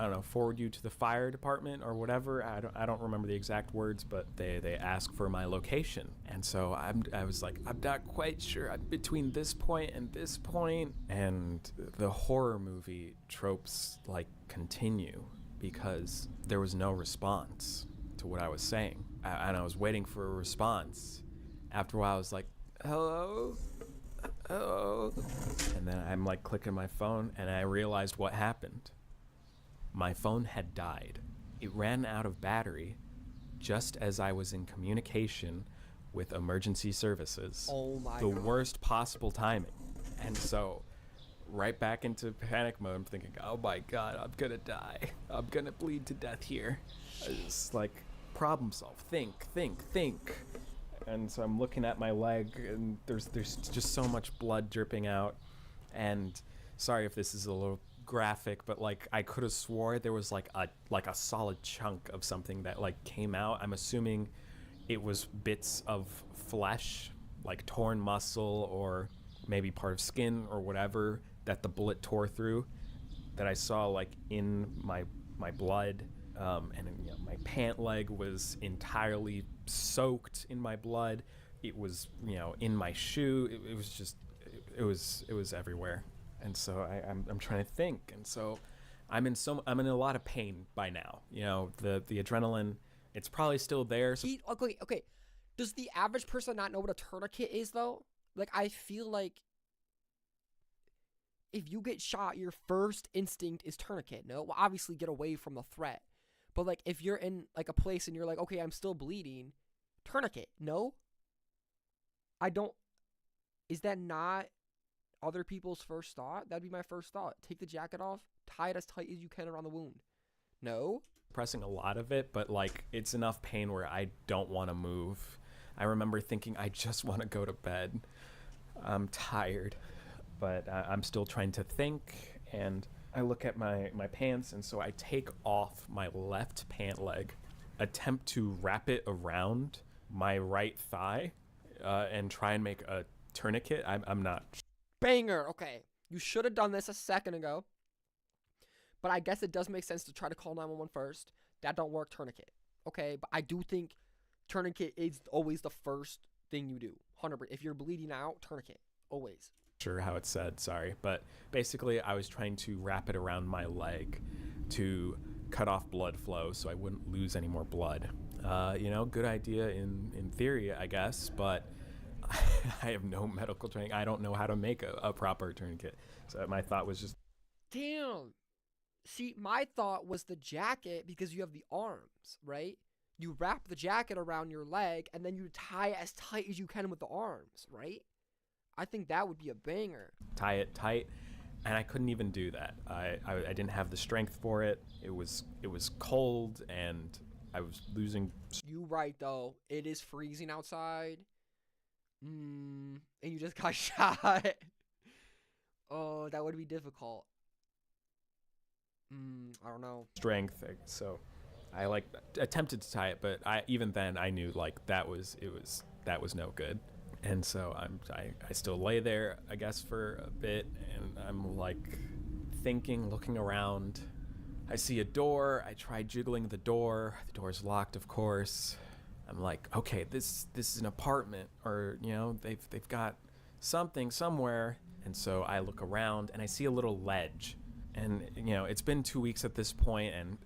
don't know, forward you to the fire department or whatever. I don't remember the exact words, but they ask for my location. And so I was like, I'm not quite sure. I'm between this point and this point. And the horror movie tropes like continue because there was no response to what I was saying. And I was waiting for a response. After a while, I was like, hello? And then I'm like clicking my phone and I realized what happened. My phone had died. It ran out of battery just as I was in communication with emergency services. Oh my The God. worst possible timing. And so right back into panic mode. I'm thinking, oh my God, I'm gonna die. I'm gonna bleed to death here. It's like problem solve, think. And so I'm looking at my leg, and there's just so much blood dripping out. And sorry if this is a little graphic, but like I could have swore there was like a solid chunk of something that like came out. I'm assuming it was bits of flesh, like torn muscle or maybe part of skin or whatever that the bullet tore through, that I saw like in my blood. And you know, my pant leg was entirely soaked in my blood. It was, you know, in my shoe. It was just, it was everywhere. And so I'm trying to think. And so I'm in a lot of pain by now. You know, the adrenaline, it's probably still there. So Okay. Does the average person not know what a tourniquet is though? Like, I feel like if you get shot, your first instinct is tourniquet. No, well, obviously get away from the threat. But like, if you're in like a place and you're like, okay, I'm still bleeding, tourniquet. No, I don't. Is that not other people's first thought? That'd be my first thought. Take the jacket off, tie it as tight as you can around the wound. No. Pressing a lot of it, but like it's enough pain where I don't want to move. I remember thinking, I just want to go to bed. I'm tired, but I'm still trying to think. And I look at my pants, and so I take off my left pant leg, attempt to wrap it around my right thigh, and try and make a tourniquet. I'm not. Banger. Okay, you should have done this a second ago. But I guess it does make sense to try to call 911 first. That don't work, tourniquet. Okay, but I do think tourniquet is always the first thing you do. 100%. If you're bleeding out, tourniquet. Always. Sure how it's said, sorry. But basically, I was trying to wrap it around my leg to cut off blood flow so I wouldn't lose any more blood. You know, good idea in theory, I guess, but I have no medical training. I don't know how to make a proper tourniquet. So my thought was just... Damn. See, my thought was the jacket because you have the arms, right? You wrap the jacket around your leg and then you tie it as tight as you can with the arms, right? I think that would be a banger. Tie it tight, and I couldn't even do that. I didn't have the strength for it. It was cold, and I was losing... You right, though. It is freezing outside. And you just got shot. Oh, that would be difficult. I don't know. Strength, so I like attempted to tie it, but even then I knew like that was no good. And so I still lay there, I guess, for a bit, and I'm like thinking, looking around. I see a door. I try jiggling the door. The door's locked, of course. I'm like, okay, this is an apartment, or you know, they've got something somewhere. And so I look around and I see a little ledge. And, you know, it's been 2 weeks at this point, and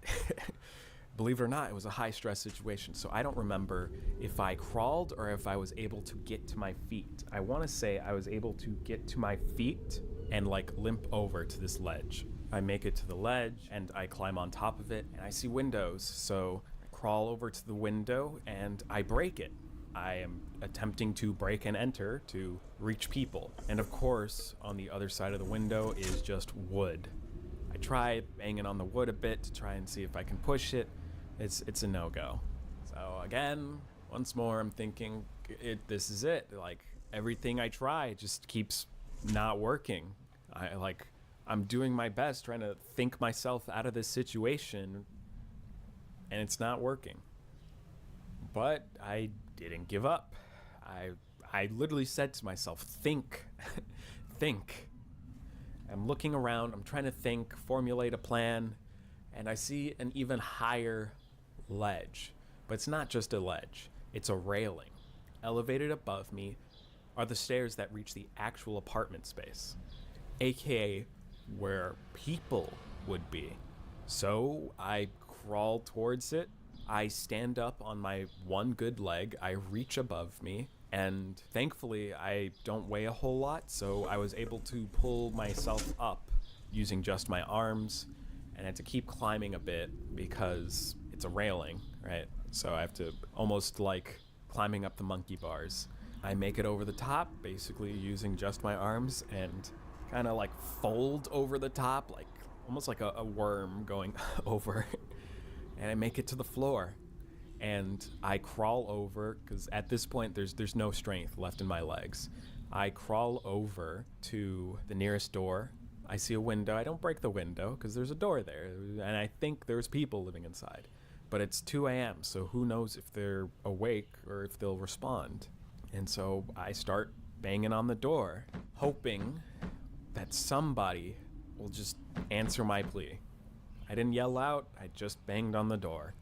believe it or not, it was a high-stress situation. So I don't remember if I crawled or if I was able to get to my feet. I want to say I was able to get to my feet and, like, limp over to this ledge. I make it to the ledge, and I climb on top of it, and I see windows. So I crawl over to the window, and I break it. I am attempting to break and enter to reach people. And, of course, on the other side of the window is just wood. I try banging on the wood a bit to try and see if I can push it. It's a no-go. So again, once more, I'm thinking, this is it. Like, everything I try just keeps not working. I'm doing my best trying to think myself out of this situation, and it's not working. But I didn't give up. I literally said to myself, think, think. I'm looking around, I'm trying to think, formulate a plan, and I see an even higher ledge. But it's not just a ledge, it's a railing. Elevated above me are the stairs that reach the actual apartment space, aka where people would be. So I crawl towards it. I stand up on my one good leg. I reach above me, and thankfully I don't weigh a whole lot, so I was able to pull myself up using just my arms, and I had to keep climbing a bit because it's a railing, right? So I have to almost like climbing up the monkey bars. I make it over the top, basically using just my arms, and kind of like fold over the top, like almost like a worm going over. And I make it to the floor, and I crawl over, because at this point there's no strength left in my legs. I crawl over to the nearest door. I see a window. I don't break the window because there's a door there, and I think there's people living inside. But it's 2 a.m., so who knows if they're awake or if they'll respond. And so I start banging on the door, hoping that somebody will just answer my plea. I didn't yell out, I just banged on the door.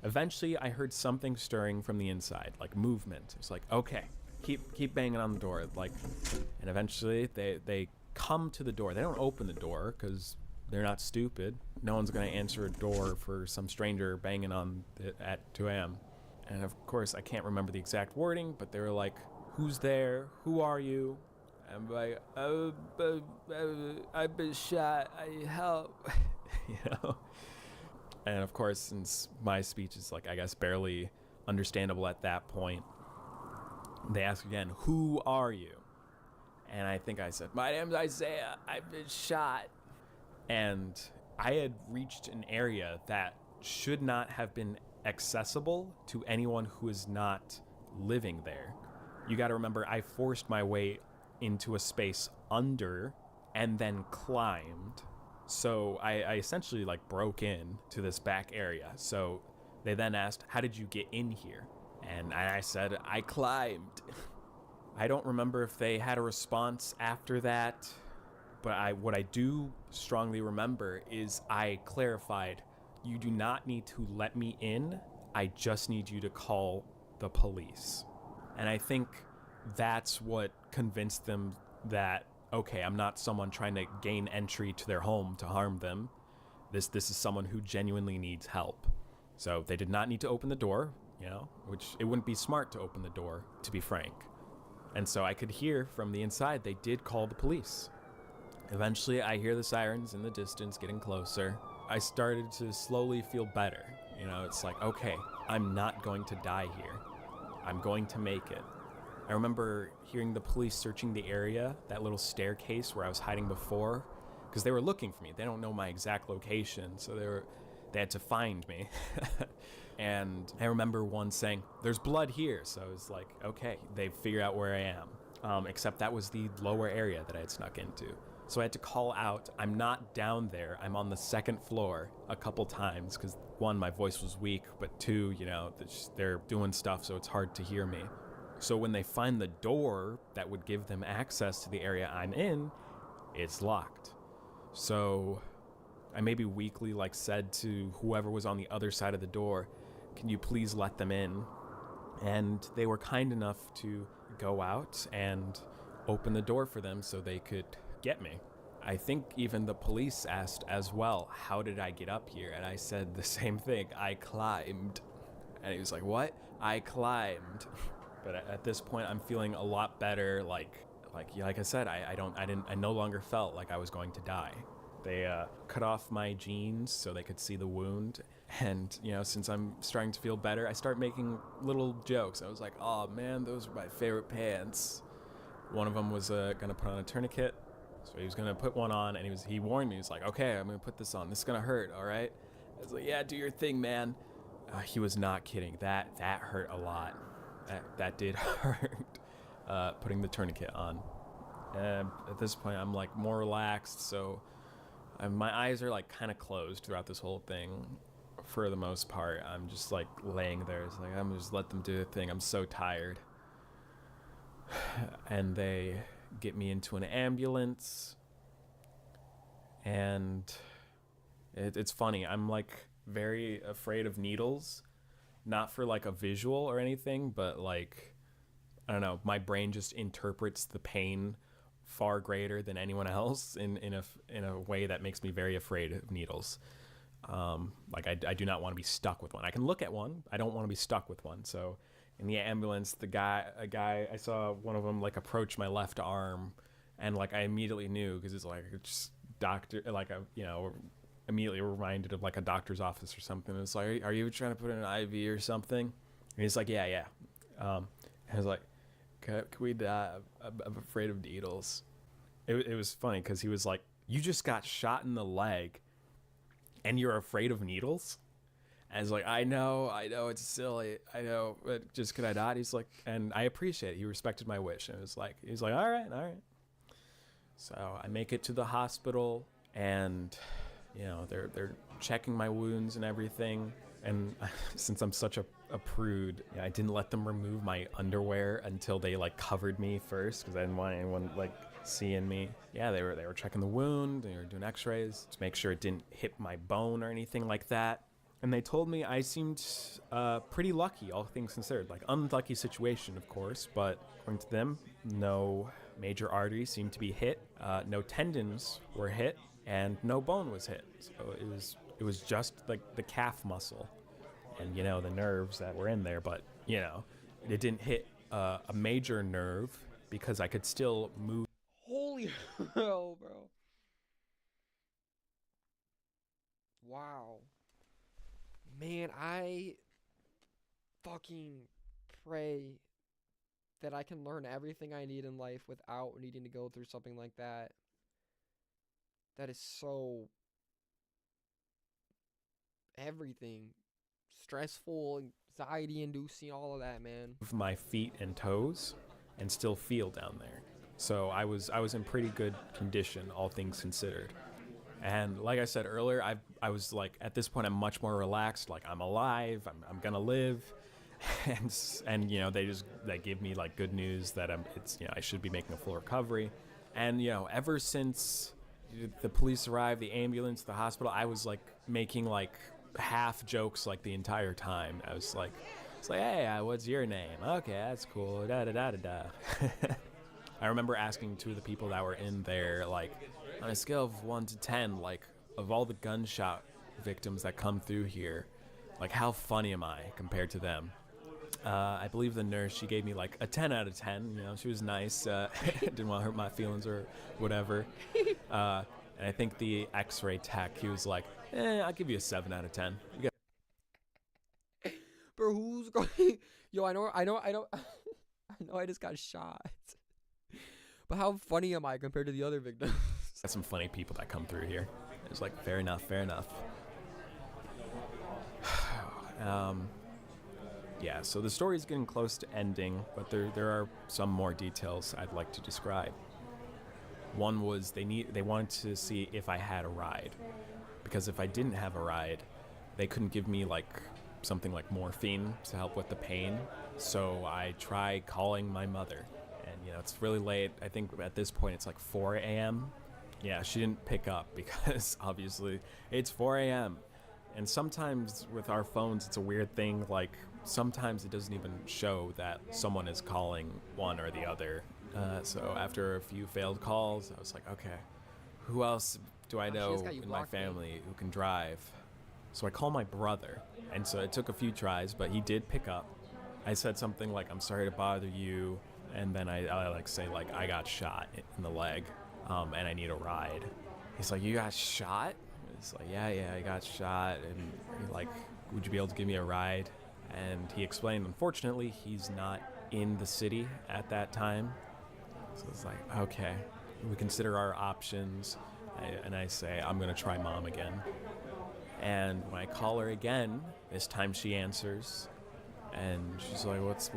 Eventually, I heard something stirring from the inside, like movement. It's like, okay, keep banging on the door. And eventually, they come to the door. They don't open the door, because they're not stupid. No one's gonna answer a door for some stranger banging on it at 2 a.m. And of course, I can't remember the exact wording, but they were like, who's there? Who are you? I'm like, I've been shot, I help. You know? And of course, since my speech is like, I guess, barely understandable at that point, they ask again, who are you? And I think I said, my name's Isaiah, I've been shot. And I had reached an area that should not have been accessible to anyone who is not living there. You gotta remember, I forced my way into a space under and then climbed. So I essentially like broke in to this back area. So they then asked, how did you get in here? And I said, I climbed. I don't remember if they had a response after that, but what I do strongly remember is I clarified, you do not need to let me in, I just need you to call the police. And I think that's what convinced them that, okay, I'm not someone trying to gain entry to their home to harm them. This is someone who genuinely needs help. So they did not need to open the door, you know, which it wouldn't be smart to open the door, to be frank. And so I could hear from the inside, they did call the police. Eventually, I hear the sirens in the distance getting closer. I started to slowly feel better. You know, it's like, okay, I'm not going to die here. I'm going to make it. I remember hearing the police searching the area, that little staircase where I was hiding before, because they were looking for me. They don't know my exact location, so they had to find me. And I remember one saying, there's blood here. So I was like, okay, they figure out where I am. Except that was the lower area that I had snuck into. So I had to call out, I'm not down there, I'm on the second floor a couple times, because one, my voice was weak, but two, you know, they're doing stuff, so it's hard to hear me. So when they find the door that would give them access to the area I'm in, it's locked. So I maybe weakly said to whoever was on the other side of the door, can you please let them in? And they were kind enough to go out and open the door for them so they could get me. I think even the police asked as well, how did I get up here? And I said the same thing, I climbed. And he was like, what? I climbed. But at this point, I'm feeling a lot better. Like I said, I no longer felt like I was going to die. They cut off my jeans so they could see the wound. And, you know, since I'm starting to feel better, I start making little jokes. I was like, oh man, those are my favorite pants. One of them was gonna put on a tourniquet. So he was gonna put one on, and he warned me. He was like, okay, I'm gonna put this on. This is gonna hurt, all right? I was like, yeah, do your thing, man. He was not kidding. That hurt a lot. That did hurt. Putting the tourniquet on. At this point, I'm like more relaxed, so my eyes are like kind of closed throughout this whole thing. For the most part, I'm just like laying there. It's like I'm just let them do the thing. I'm so tired. And they get me into an ambulance, and it's funny. I'm like very afraid of needles, not for like a visual or anything, but like I don't know. My brain just interprets the pain far greater than anyone else in a way that makes me very afraid of needles. Like I do not want to be stuck with one. I can look at one. I don't want to be stuck with one. So in the ambulance, a guy, I saw one of them like approach my left arm, and like I immediately knew because it's like just doctor, like immediately reminded of like a doctor's office or something. It's like, are you trying to put in an IV or something? And he's like, yeah. I was like, can we die? I'm afraid of needles. It was funny because he was like, you just got shot in the leg and you're afraid of needles? And I was like, I know, it's silly. I know, but just could I not? He's like, and I appreciate it. He respected my wish. And he was like, all right. So I make it to the hospital, and, they're checking my wounds and everything. And since I'm such a prude, I didn't let them remove my underwear until they like covered me first, because I didn't want anyone like seeing me. Yeah, they were checking the wound. They were doing x-rays to make sure it didn't hit my bone or anything like that. And they told me I seemed pretty lucky, all things considered. Like, unlucky situation, of course, but according to them, no major arteries seemed to be hit, no tendons were hit, and no bone was hit. So it was just like the calf muscle and, the nerves that were in there, but, it didn't hit a major nerve because I could still move. Holy hell, bro. Wow. Man, I fucking pray that I can learn everything I need in life without needing to go through something like that. That is so everything. Stressful, anxiety inducing, all of that, man. My feet and toes and still feel down there. So I was in pretty good condition, all things considered. And like I said earlier, I was like, at this point, I'm much more relaxed. Like, I'm alive. I'm gonna live, and they give me like good news that I should be making a full recovery. And ever since the police arrived, the ambulance, the hospital, I was like making like half jokes like the entire time. I was like, it's like, hey, what's your name? Okay, that's cool. Da da da da da. I remember asking two of the people that were in there, like, on a scale of 1 to 10, like, of all the gunshot victims that come through here, like, how funny am I compared to them? I believe the nurse, she gave me like a 10 out of 10. She was nice. Didn't want to hurt my feelings or whatever. And I think the X-ray tech, he was like, I'll give you a 7 out of 10. Bro, who's going? Yo, I know. I know I just got shot. But how funny am I compared to the other victims? Got some funny people that come through here. It's like, fair enough. Yeah, so the story's getting close to ending, but there are some more details I'd like to describe. One was they wanted to see if I had a ride, because if I didn't have a ride, they couldn't give me like something like morphine to help with the pain. So I tried calling my mother, and it's really late. I think at this point it's like 4 a.m. Yeah, she didn't pick up because obviously it's 4 a.m. And sometimes with our phones, it's a weird thing. Like, sometimes it doesn't even show that someone is calling one or the other. So after a few failed calls, I was like, okay, who else do I know in my family who can drive? So I call my brother. And so it took a few tries, but he did pick up. I said something like, I'm sorry to bother you. And then I like say, like, I got shot in the leg, and I need a ride. He's like, you got shot? It's like, yeah, I got shot, and like, would you be able to give me a ride? And he explained, unfortunately, he's not in the city at that time. So it's like, okay. We consider our options, and I say, I'm going to try mom again. And when I call her again, this time she answers, and she's like, what's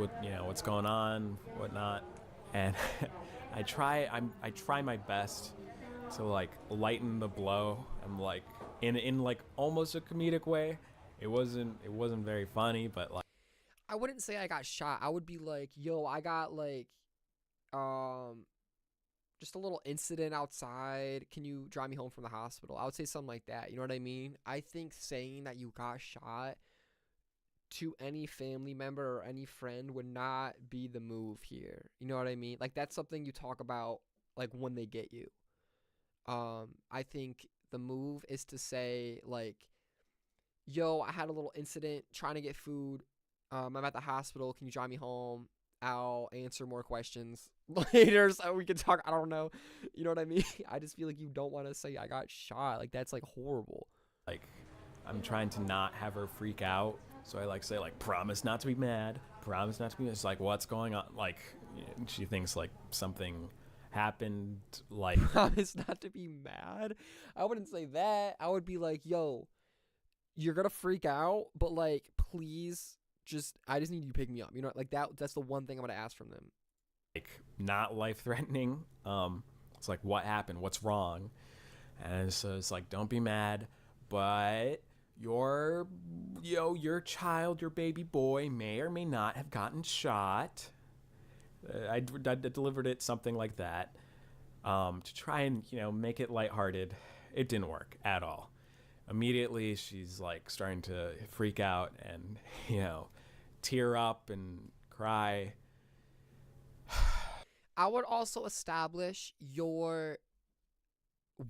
going on, whatnot. And I try my best to like lighten the blow. I'm like in like almost a comedic way. It wasn't very funny, but like, I wouldn't say I got shot. I would be like, yo, I got like just a little incident outside. Can you drive me home from the hospital? I would say something like that. You know what I mean? I think saying that you got shot to any family member or any friend would not be the move here. You know what I mean? Like, that's something you talk about like when they get you. I think the move is to say like, yo, I had a little incident trying to get food. I'm at the hospital. Can you drive me home? I'll answer more questions later so we can talk. I don't know. You know what I mean? I just feel like you don't want to say I got shot. Like, that's like horrible. Like, I'm trying to not have her freak out. So I like say like, promise not to be mad. Promise not to be mad. It's like, what's going on? Like, she thinks like something happened. Like, promise not to be mad. I wouldn't say that. I would be like, yo, you're going to freak out, but like, please I just need you to pick me up. You know, like that's the one thing I'm going to ask from them. Like, not life-threatening. It's like, what happened? What's wrong? And so it's like, don't be mad, but your child, your baby boy may or may not have gotten shot. I delivered it something like that to try and, make it lighthearted. It didn't work at all. Immediately, she's like starting to freak out and, tear up and cry. I would also establish your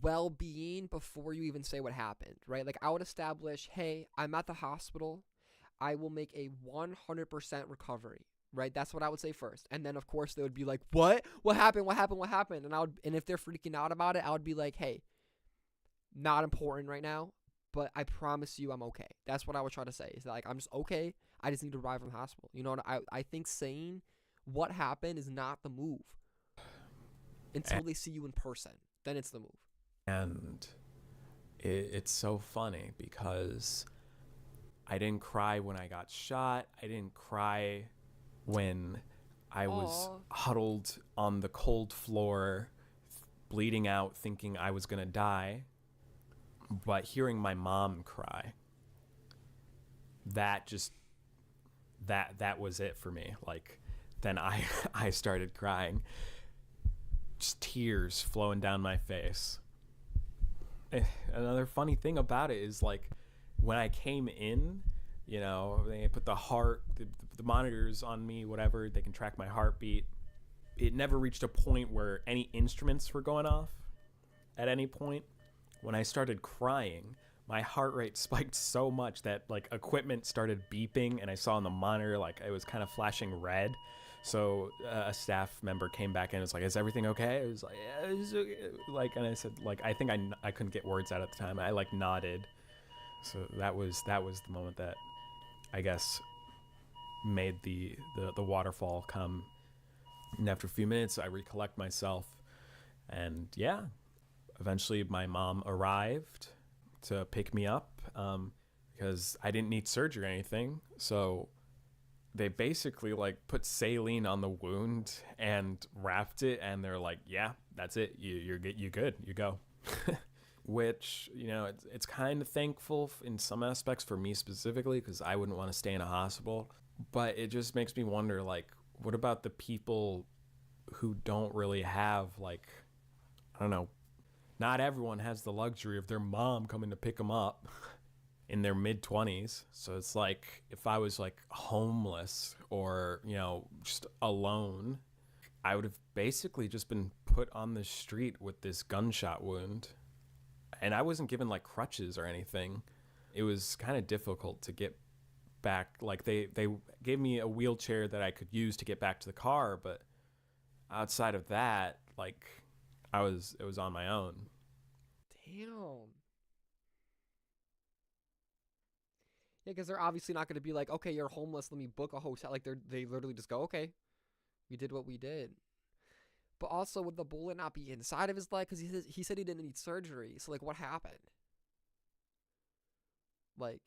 well-being before you even say what happened, right? Like, I would establish, hey, I'm at the hospital. I will make a 100% recovery, right? That's what I would say first. And then, of course, they would be like, what? What happened? What happened? What happened? And if they're freaking out about it, I would be like, hey, not important right now, but I promise you I'm okay. That's what I would try to say. Is that, like, I'm just okay. I just need to arrive from the hospital. You know what? I think saying what happened is not the move until they see you in person. Then it's the move. And it's so funny because I didn't cry when I got shot. I didn't cry when I was huddled on the cold floor, bleeding out, thinking I was going to die. But hearing my mom cry, that was it for me. Like, then I started crying, just tears flowing down my face. Another funny thing about it is, like, when I came in, they put the monitors on me, whatever, they can track my heartbeat. It never reached a point where any instruments were going off at any point. When I started crying, my heart rate spiked so much that like equipment started beeping, and I saw on the monitor like it was kind of flashing red. So a staff member came back and was like, "Is everything okay?" I was like, "Yeah, it's okay." Like, and I said, like, I think I couldn't get words out at the time. I like nodded. So that was the moment that I guess made the waterfall come. And after a few minutes, I recollect myself, and yeah. Eventually, my mom arrived to pick me up because I didn't need surgery or anything. So they basically like put saline on the wound and wrapped it, and they're like, "Yeah, that's it. You're good. You go." Which, it's kind of thankful in some aspects for me specifically because I wouldn't want to stay in a hospital. But it just makes me wonder, like, what about the people who don't really have, like, I don't know. Not everyone has the luxury of their mom coming to pick them up in their mid-20s. So it's like if I was like homeless or, just alone, I would have basically just been put on the street with this gunshot wound. And I wasn't given like crutches or anything. It was kind of difficult to get back. Like they gave me a wheelchair that I could use to get back to the car. But outside of that, like it was on my own. Damn. Yeah, because they're obviously not going to be like, okay, you're homeless, let me book a hotel. Like, they literally just go, okay, we did what we did. But also, would the bullet not be inside of his leg? Because he said he didn't need surgery. So, like, what happened? Like,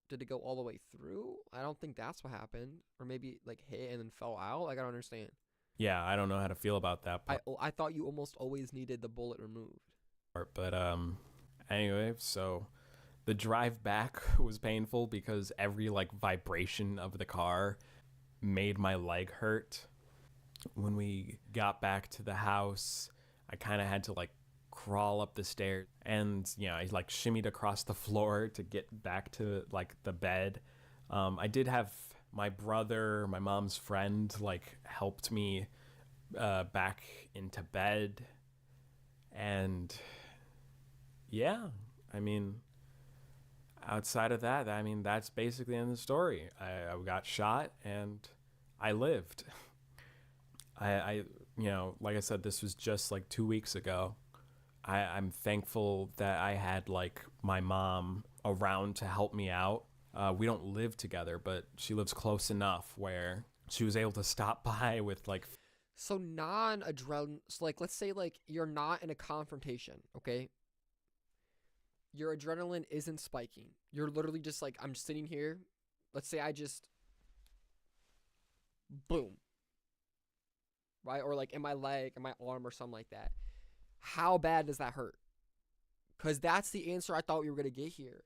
did it go all the way through? I don't think that's what happened. Or maybe it, like, hit and then fell out. Like, I don't understand. Yeah, I don't know how to feel about that part. I thought you almost always needed the bullet removed. But anyway, so the drive back was painful because every like vibration of the car made my leg hurt. When we got back to the house, I kind of had to like crawl up the stairs, and I like shimmied across the floor to get back to like the bed. I did have my brother, my mom's friend, like helped me back into bed, and yeah, I mean, outside of that, I mean, that's basically the end of the story. I got shot and I lived. I like I said, this was just like 2 weeks ago. I'm thankful that I had like my mom around to help me out. We don't live together, but she lives close enough where she was able to stop by with like. So non-adrenaline, so like let's say like you're not in a confrontation, okay? Your adrenaline isn't spiking. You're literally just like, I'm sitting here. Let's say I just boom. Right? Or like in my leg, in my arm or something like that. How bad does that hurt? Because that's the answer I thought we were going to get here.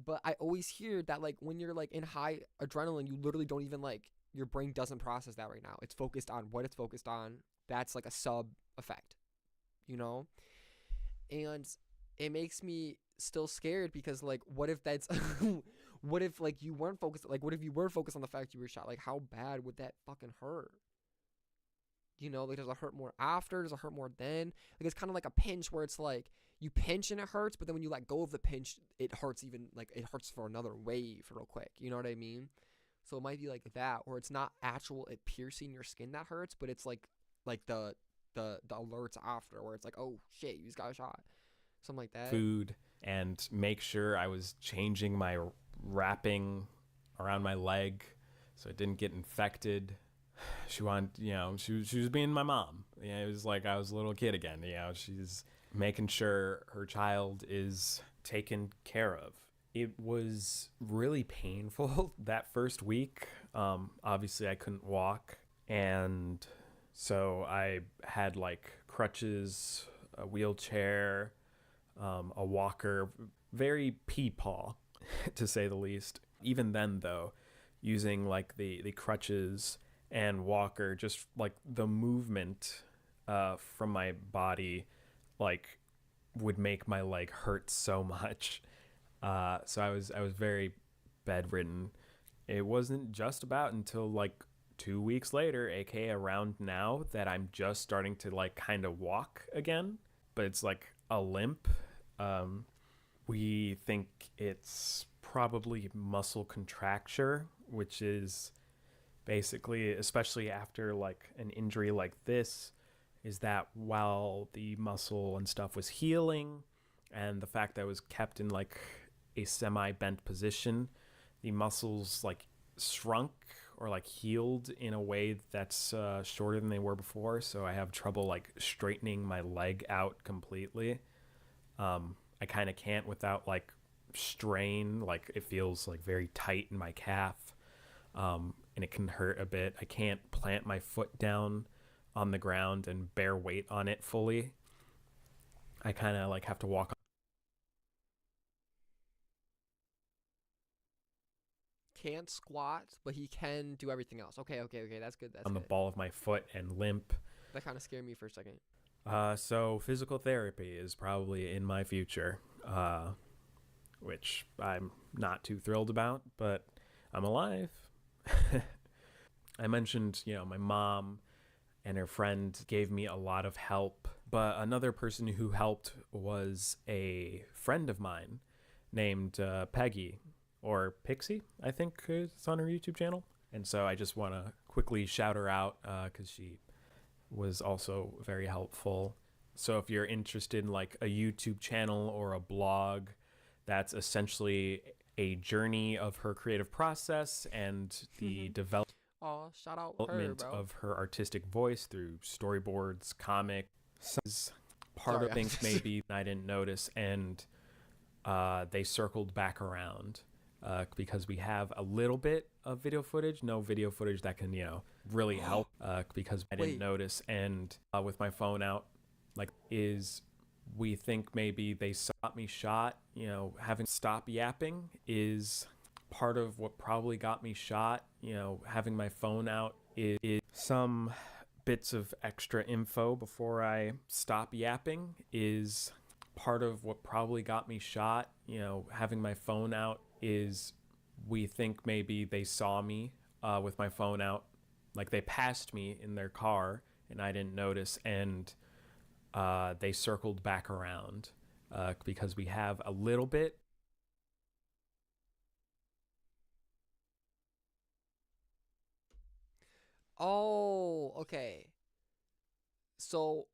But I always hear that like when you're like in high adrenaline, you literally don't even like, your brain doesn't process that right now. It's focused on what it's focused on. That's like a sub effect, And it makes me still scared because like, what if that's, what if like you weren't focused, like what if you were focused on the fact you were shot? Like how bad would that fucking hurt? Like does it hurt more after? Does it hurt more then? Like it's kind of like a pinch where it's like you pinch and it hurts, but then when you let go of the pinch, it hurts even like it hurts for another wave real quick. You know what I mean? So it might be like that, or it's not actual it piercing your skin that hurts, but it's like the alerts after where it's like, oh shit, you just got shot. Something like that. Food and make sure I was changing my wrapping around my leg so it didn't get infected. She wanted, she was being my mom. It was like I was a little kid again. She's making sure her child is taken care of. It was really painful that first week. Obviously, I couldn't walk, and so I had like crutches, a wheelchair, a walker, very peepaw, to say the least. Even then, though, using like the crutches and walker, just like the movement from my body like would make my leg hurt so much. So I was very bedridden. It wasn't just about until like 2 weeks later, aka around now, that I'm just starting to like kind of walk again, but it's like a limp. We think it's probably muscle contracture, which is basically, especially after like an injury like this, is that while the muscle and stuff was healing and the fact that it was kept in like a semi-bent position, the muscles like shrunk or like healed in a way that's shorter than they were before. So I have trouble like straightening my leg out completely. I kind of can't without like strain. Like it feels like very tight in my calf. And it can hurt a bit. I can't plant my foot down on the ground and bear weight on it fully. I kind of like have to walk Can't squat, but he can do everything else. Okay, that's good. That's on the good. ball of my foot and limp. That kind of scared me for a second. So physical therapy is probably in my future, which I'm not too thrilled about, but I'm alive. I mentioned, my mom and her friend gave me a lot of help, but another person who helped was a friend of mine named Peggy, or Pixie, I think it's on her YouTube channel. And so I just want to quickly shout her out because she was also very helpful. So if you're interested in like a YouTube channel or a blog, that's essentially a journey of her creative process and the development. Oh, shout out her, development bro. of her artistic voice through storyboards, comic. Part Sorry, of things maybe I didn't notice, and they circled back around because we have a little bit of video footage, no video footage that can, really help because I didn't Wait. notice. And with my phone out, we think maybe they saw me shot, having stop yapping is part of what probably got me shot. Having my phone out is some bits of extra info before I stop yapping is part of what probably got me shot. Having my phone out is we think maybe they saw me with my phone out, like they passed me in their car and I didn't notice, and they circled back around because we have a little bit. Oh, okay. So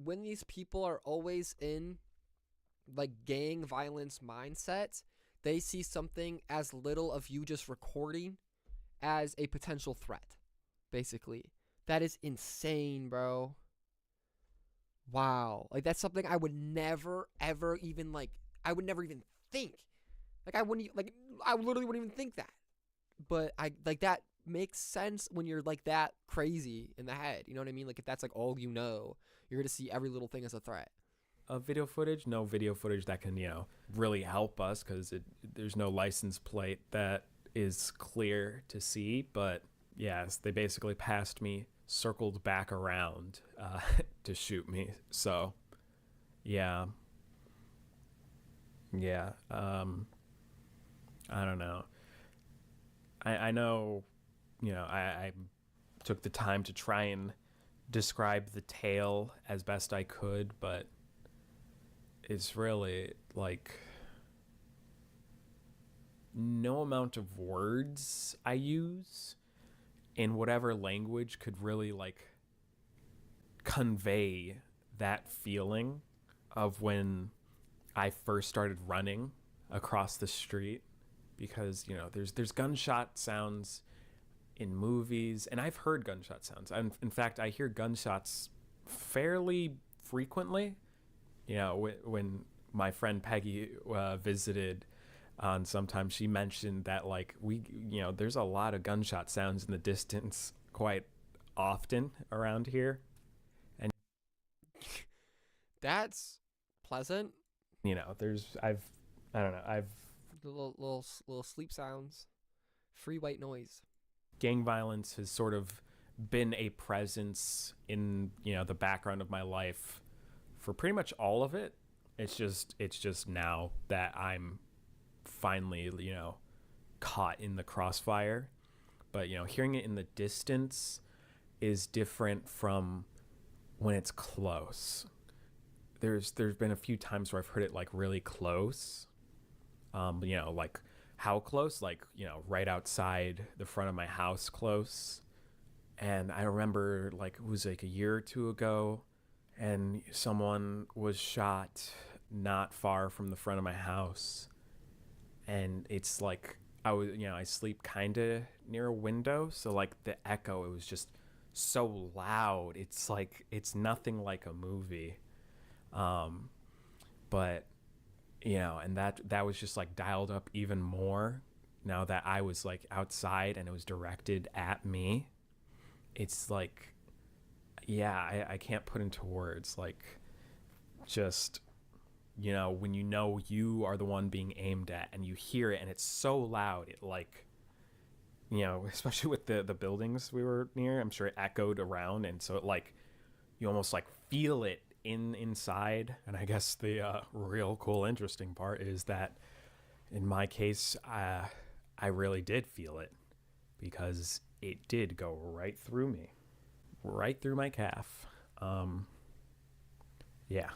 when these people are always in like gang violence mindset, they see something as little of you just recording as a potential threat, basically. That is insane, bro. Wow. Like, that's something I would never, ever even, I would never even think. I literally wouldn't even think that. But, that makes sense when you're, that crazy in the head. You know what I mean? If that's, all you know, you're going to see every little thing as a threat. Of video footage, no video footage that can, really help us because there's no license plate that is clear to see. But, yes, they basically passed me, circled back around to shoot me. So, yeah. Yeah. I don't know. I know, I took the time to try and describe the tale as best I could, but it's really no amount of words I use in whatever language could really convey that feeling of when I first started running across the street, because there's gunshot sounds in movies, and I've heard gunshot sounds. In fact, I hear gunshots fairly frequently. When my friend Peggy visited on, sometimes she mentioned that there's a lot of gunshot sounds in the distance quite often around here. And that's pleasant. I've little sleep sounds, free white noise. Gang violence has sort of been a presence in the background of my life for pretty much all of it. It's just now that I'm finally caught in the crossfire. But hearing it in the distance is different from when it's close. There's been a few times where I've heard it really close. How close? Right outside the front of my house close. And I remember it was a year or two ago, and someone was shot not far from the front of my house. And it's I sleep kind of near a window, so the echo, it was just so loud. It's nothing like a movie. But and that was just dialed up even more now that I was outside and it was directed at me. It's I can't put into words, just when you are the one being aimed at and you hear it and it's so loud, it especially with the buildings we were near, I'm sure it echoed around, and so it you almost feel it inside. And I guess the real cool interesting part is that in my case I really did feel it, because it did go right through me, right through my calf. Yeah.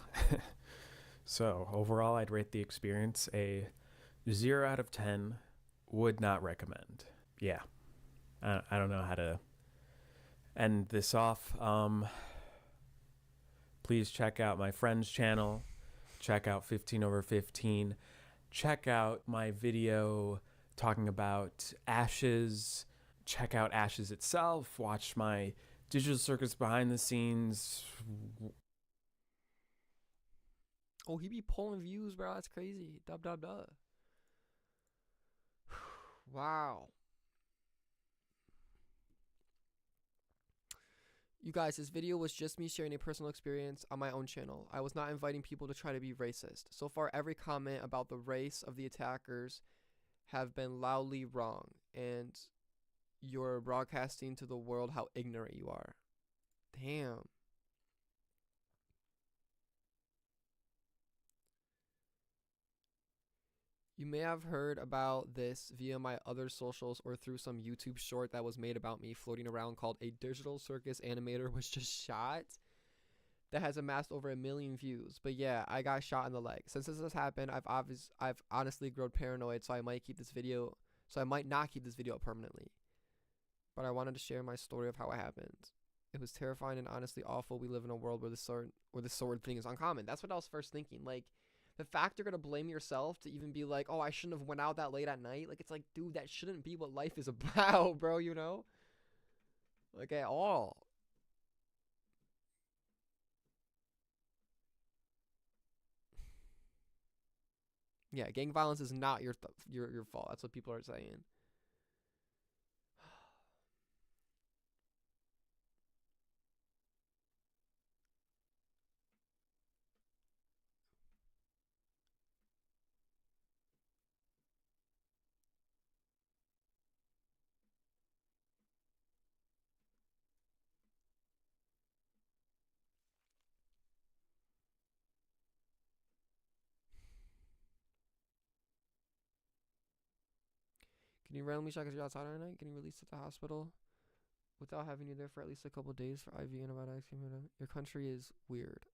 So overall, I'd rate the experience a 0 out of 10. Would not recommend. Yeah. I don't know how to end this off. Please check out my friend's channel. Check out 15over15. Check out my video talking about ashes. check out Ashes itself, watch my Digital Circus behind the scenes. Oh, he be pulling views, bro. That's crazy. Dub, dub, dub. Wow. You guys, this video was just me sharing a personal experience on my own channel. I was not inviting people to try to be racist. So far, every comment about the race of the attackers have been loudly wrong, and you're broadcasting to the world how ignorant you are. Damn. You may have heard about this via my other socials or through some YouTube short that was made about me floating around called A Digital Circus Animator Was Just Shot, that has amassed over 1 million views. But yeah, I got shot in the leg. Since this has happened, I've honestly grown paranoid, so I might not keep this video up permanently. But I wanted to share my story of how it happened. It was terrifying and honestly awful. We live in a world where the sword thing is uncommon. That's what I was first thinking. Like, the fact you're gonna blame yourself to even be like, oh, I shouldn't have went out that late at night. Like, it's like, dude, that shouldn't be what life is about, bro, you know? Like, at all. Yeah, gang violence is not your fault. That's what people are saying. Can you randomly check if you're outside at night? Getting released at the hospital without having you there for at least a couple days for IV antibiotics? Your country is weird.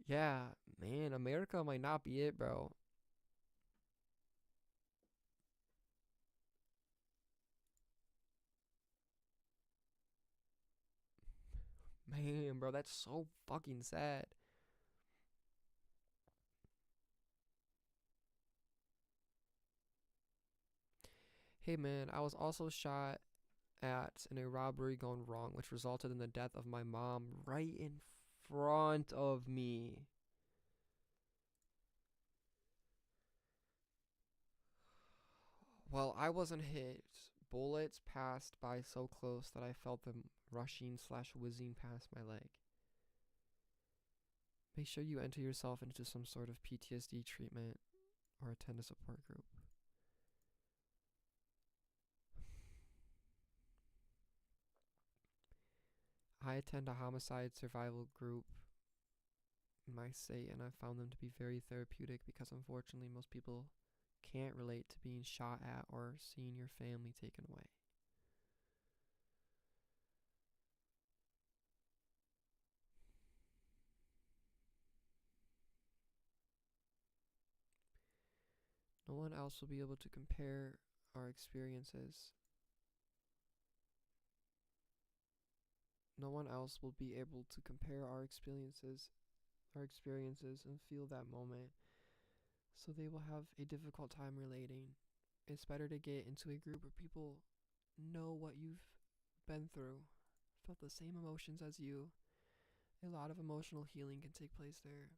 Yeah, man, America might not be it, bro. Man, bro, that's so fucking sad. Hey man, I was also shot at in a robbery gone wrong, which resulted in the death of my mom right in front of me. Well, I wasn't hit. Bullets passed by so close that I felt them rushing/whizzing past my leg. Make sure you enter yourself into some sort of PTSD treatment or attend a support group. I attend a homicide survival group in my state, and I found them to be very therapeutic because unfortunately most people can't relate to being shot at or seeing your family taken away. No one else will be able to compare our experiences. No one else will be able to compare our experiences and feel that moment. So they will have a difficult time relating. It's better to get into a group where people know what you've been through, felt the same emotions as you. A lot of emotional healing can take place there.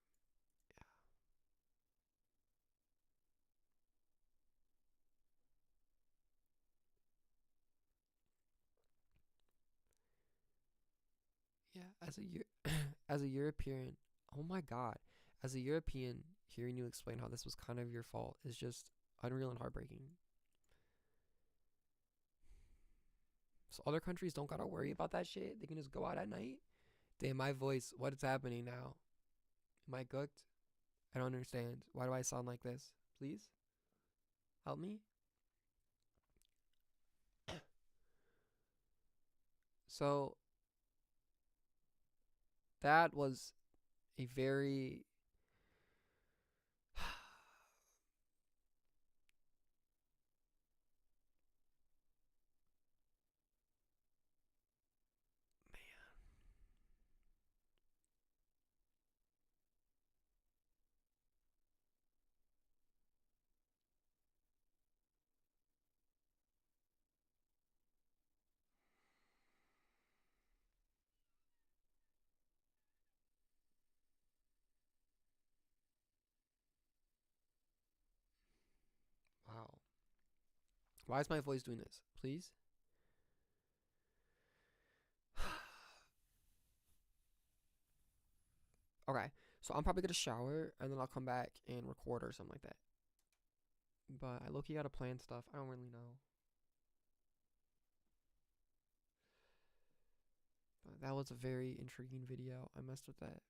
Yeah, as a European, oh my god, as a European, hearing you explain how this was kind of your fault is just unreal and heartbreaking. So other countries don't gotta worry about that shit. They can just go out at night. Damn, my voice, what is happening now? Am I cooked? I don't understand. Why do I sound like this? Please? Help me? So, that was a very Why is my voice doing this? Please? Okay, so I'm probably gonna shower and then I'll come back and record or something like that. But I low-key gotta plan stuff. I don't really know. But that was a very intriguing video. I messed with that.